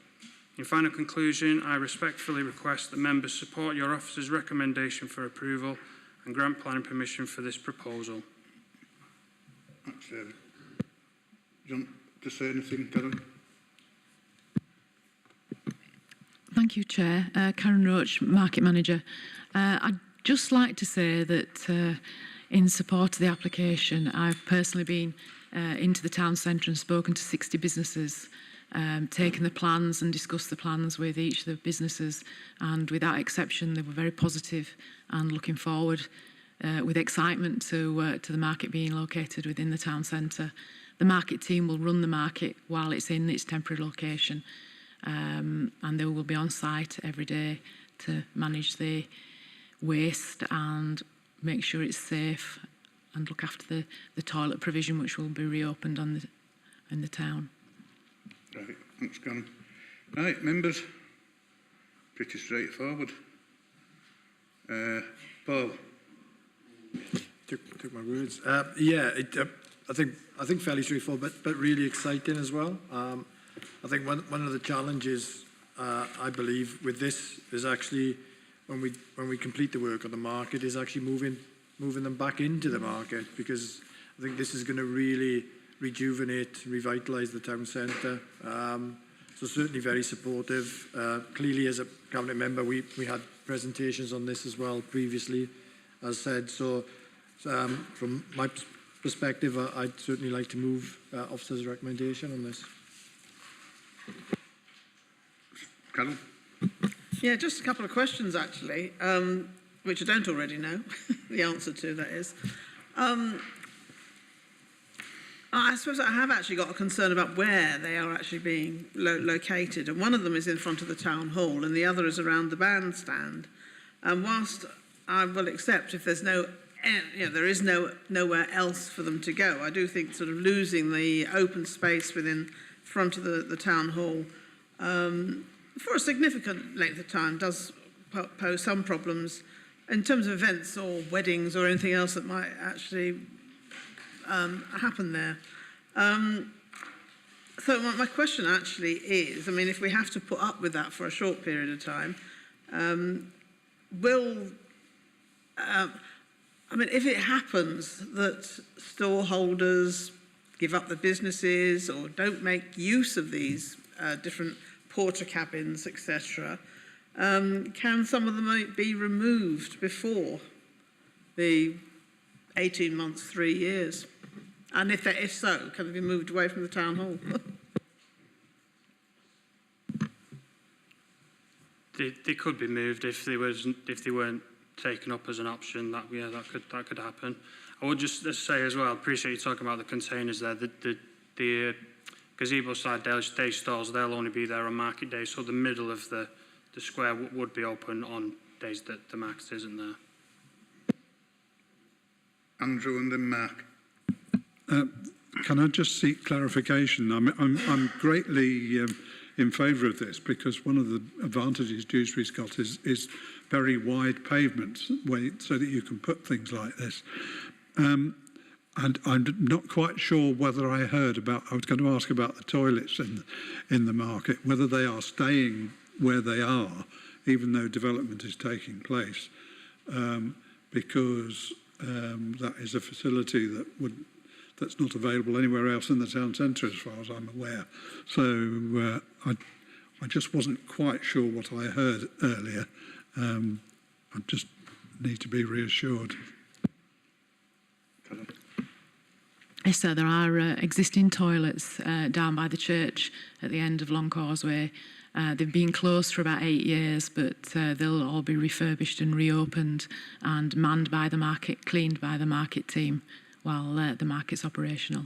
Speaker 8: In final conclusion, I respectfully request that members support your officer's recommendation for approval and grant planning permission for this proposal.
Speaker 1: Thanks, David. Do you want to say anything, Karen?
Speaker 10: Thank you, Chair. Karen Roach, Market Manager. I'd just like to say that in support of the application, I've personally been into the town centre and spoken to 60 businesses, taken the plans and discussed the plans with each of the businesses, and without exception they were very positive and looking forward with excitement to the market being located within the town centre. The market team will run the market while it's in its temporary location, and they will be on site every day to manage the waste and make sure it's safe and look after the toilet provision, which will be reopened in the town.
Speaker 1: Right, thanks, Karen. Right, members, pretty straightforward. Paul.
Speaker 3: Took my words. I think fairly straightforward, but really exciting as well. I think one of the challenges I believe with this is actually when we complete the work on the market is actually moving them back into the market, because I think this is going to really rejuvenate, revitalise the town centre. So certainly very supportive. Clearly, as a cabinet member, we had presentations on this as well previously, as said. So from my perspective, I'd certainly like to move officer's recommendation on this.
Speaker 1: Carol?
Speaker 13: Yeah, just a couple of questions actually, which I don't already know the answer to, that is. I suppose I have actually got a concern about where they are actually being located, and one of them is in front of the town hall and the other is around the bandstand. And whilst I will accept if there's there is nowhere else for them to go, I do think sort of losing the open space within front of the town hall for a significant length of time does pose some problems in terms of events or weddings or anything else that might actually happen there. So my question actually is, I mean, if we have to put up with that for a short period of time, if it happens that store holders give up the businesses or don't make use of these different porter cabins, etc., can some of them be removed before the 18 months, 3 years? And if so, can they be moved away from the town hall?
Speaker 8: They could be moved if they weren't taken up as an option. That could happen. I would just say as well, I appreciate you talking about the containers there. The gazebo side day stalls, they'll only be there on market days, so the middle of the square would be open on days that the market isn't there.
Speaker 1: Andrew and then Mark.
Speaker 5: Can I just seek clarification? I'm greatly in favour of this, because one of the advantages Dewsbury's got is very wide pavements so that you can put things like this. And I'm not quite sure whether I heard about, I was going to ask about the toilets in the market, whether they are staying where they are, even though development is taking place, because that is a facility that's not available anywhere else in the town centre, as far as I'm aware. So I just wasn't quite sure what I heard earlier. I just need to be reassured.
Speaker 10: Yes, sir, there are existing toilets down by the church at the end of Long Causeway. They've been closed for about 8 years, but they'll all be refurbished and reopened and manned by the market, cleaned by the market team while the market's operational.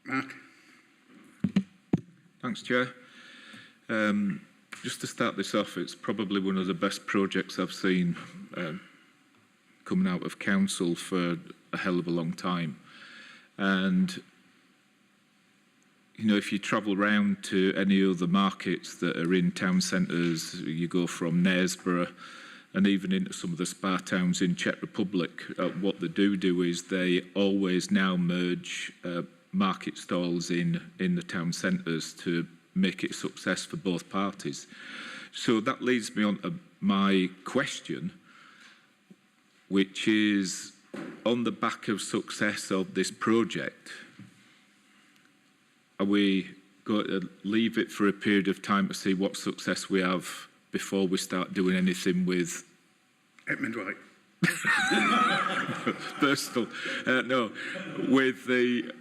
Speaker 1: Mark?
Speaker 14: Thanks, Chair. Just to start this off, it's probably one of the best projects I've seen coming out of council for a hell of a long time. And you know, if you travel round to any other markets that are in town centres, you go from Knaresborough and even into some of the spa towns in Czech Republic, what they do is they always now merge market stalls in the town centres to make it a success for both parties. So that leads me on to my question, which is, on the back of success of this project, are we going to leave it for a period of time to see what success we have before we start doing anything with
Speaker 1: Edmund White?
Speaker 14: Personal, no, with the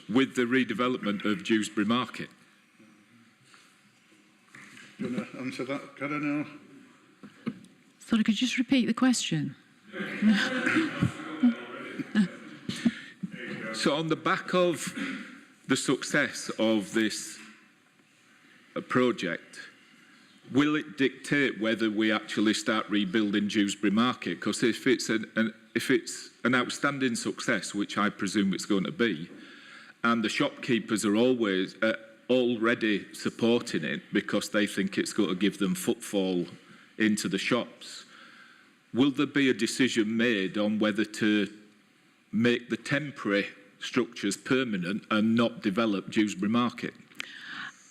Speaker 14: redevelopment of Dewsbury Market?
Speaker 1: Do you want to answer that, Karen? Or?
Speaker 10: Sorry, could you just repeat the question?
Speaker 14: So on the back of the success of this project, will it dictate whether we actually start rebuilding Dewsbury Market? Because if it's an outstanding success, which I presume it's going to be, and the shopkeepers are always already supporting it because they think it's going to give them footfall into the shops, will there be a decision made on whether to make the temporary structures permanent and not develop Dewsbury Market?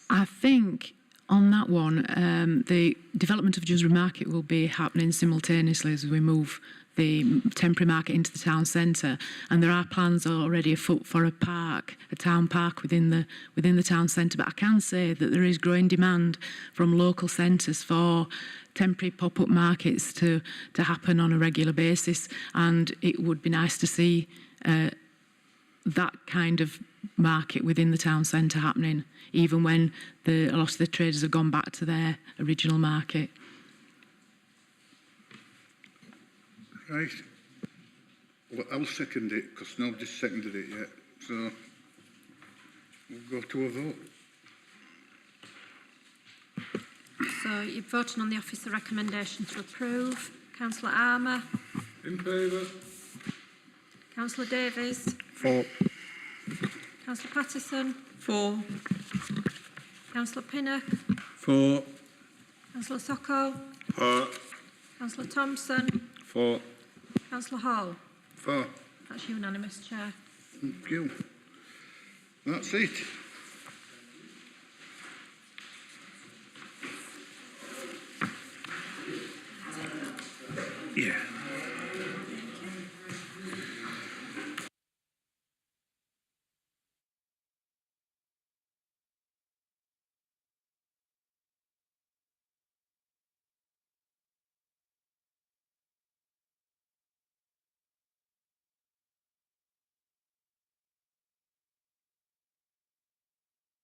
Speaker 10: I think on that one, the development of Dewsbury Market will be happening simultaneously as we move the temporary market into the town centre, and there are plans already afoot for a park, a town park within the town centre. But I can say that there is growing demand from local centres for temporary pop-up markets to happen on a regular basis, and it would be nice to see that kind of market within the town centre happening, even when a lot of the traders have gone back to their original market.
Speaker 1: Right. Well, I'll second it because nobody's seconded it yet. So we'll go to a vote.
Speaker 6: So you're voting on the officer recommendation to approve. Councillor Armour?
Speaker 19: In favour.
Speaker 6: Councillor Davies?
Speaker 3: For.
Speaker 6: Councillor Patterson?
Speaker 13: For.
Speaker 6: Councillor Pinnock?
Speaker 3: For.
Speaker 6: Councillor Socko?
Speaker 2: For.
Speaker 6: Councillor Thompson?
Speaker 14: For.
Speaker 6: Councillor Hall?
Speaker 1: For.
Speaker 6: That's unanimous, Chair.
Speaker 1: Thank you. That's it.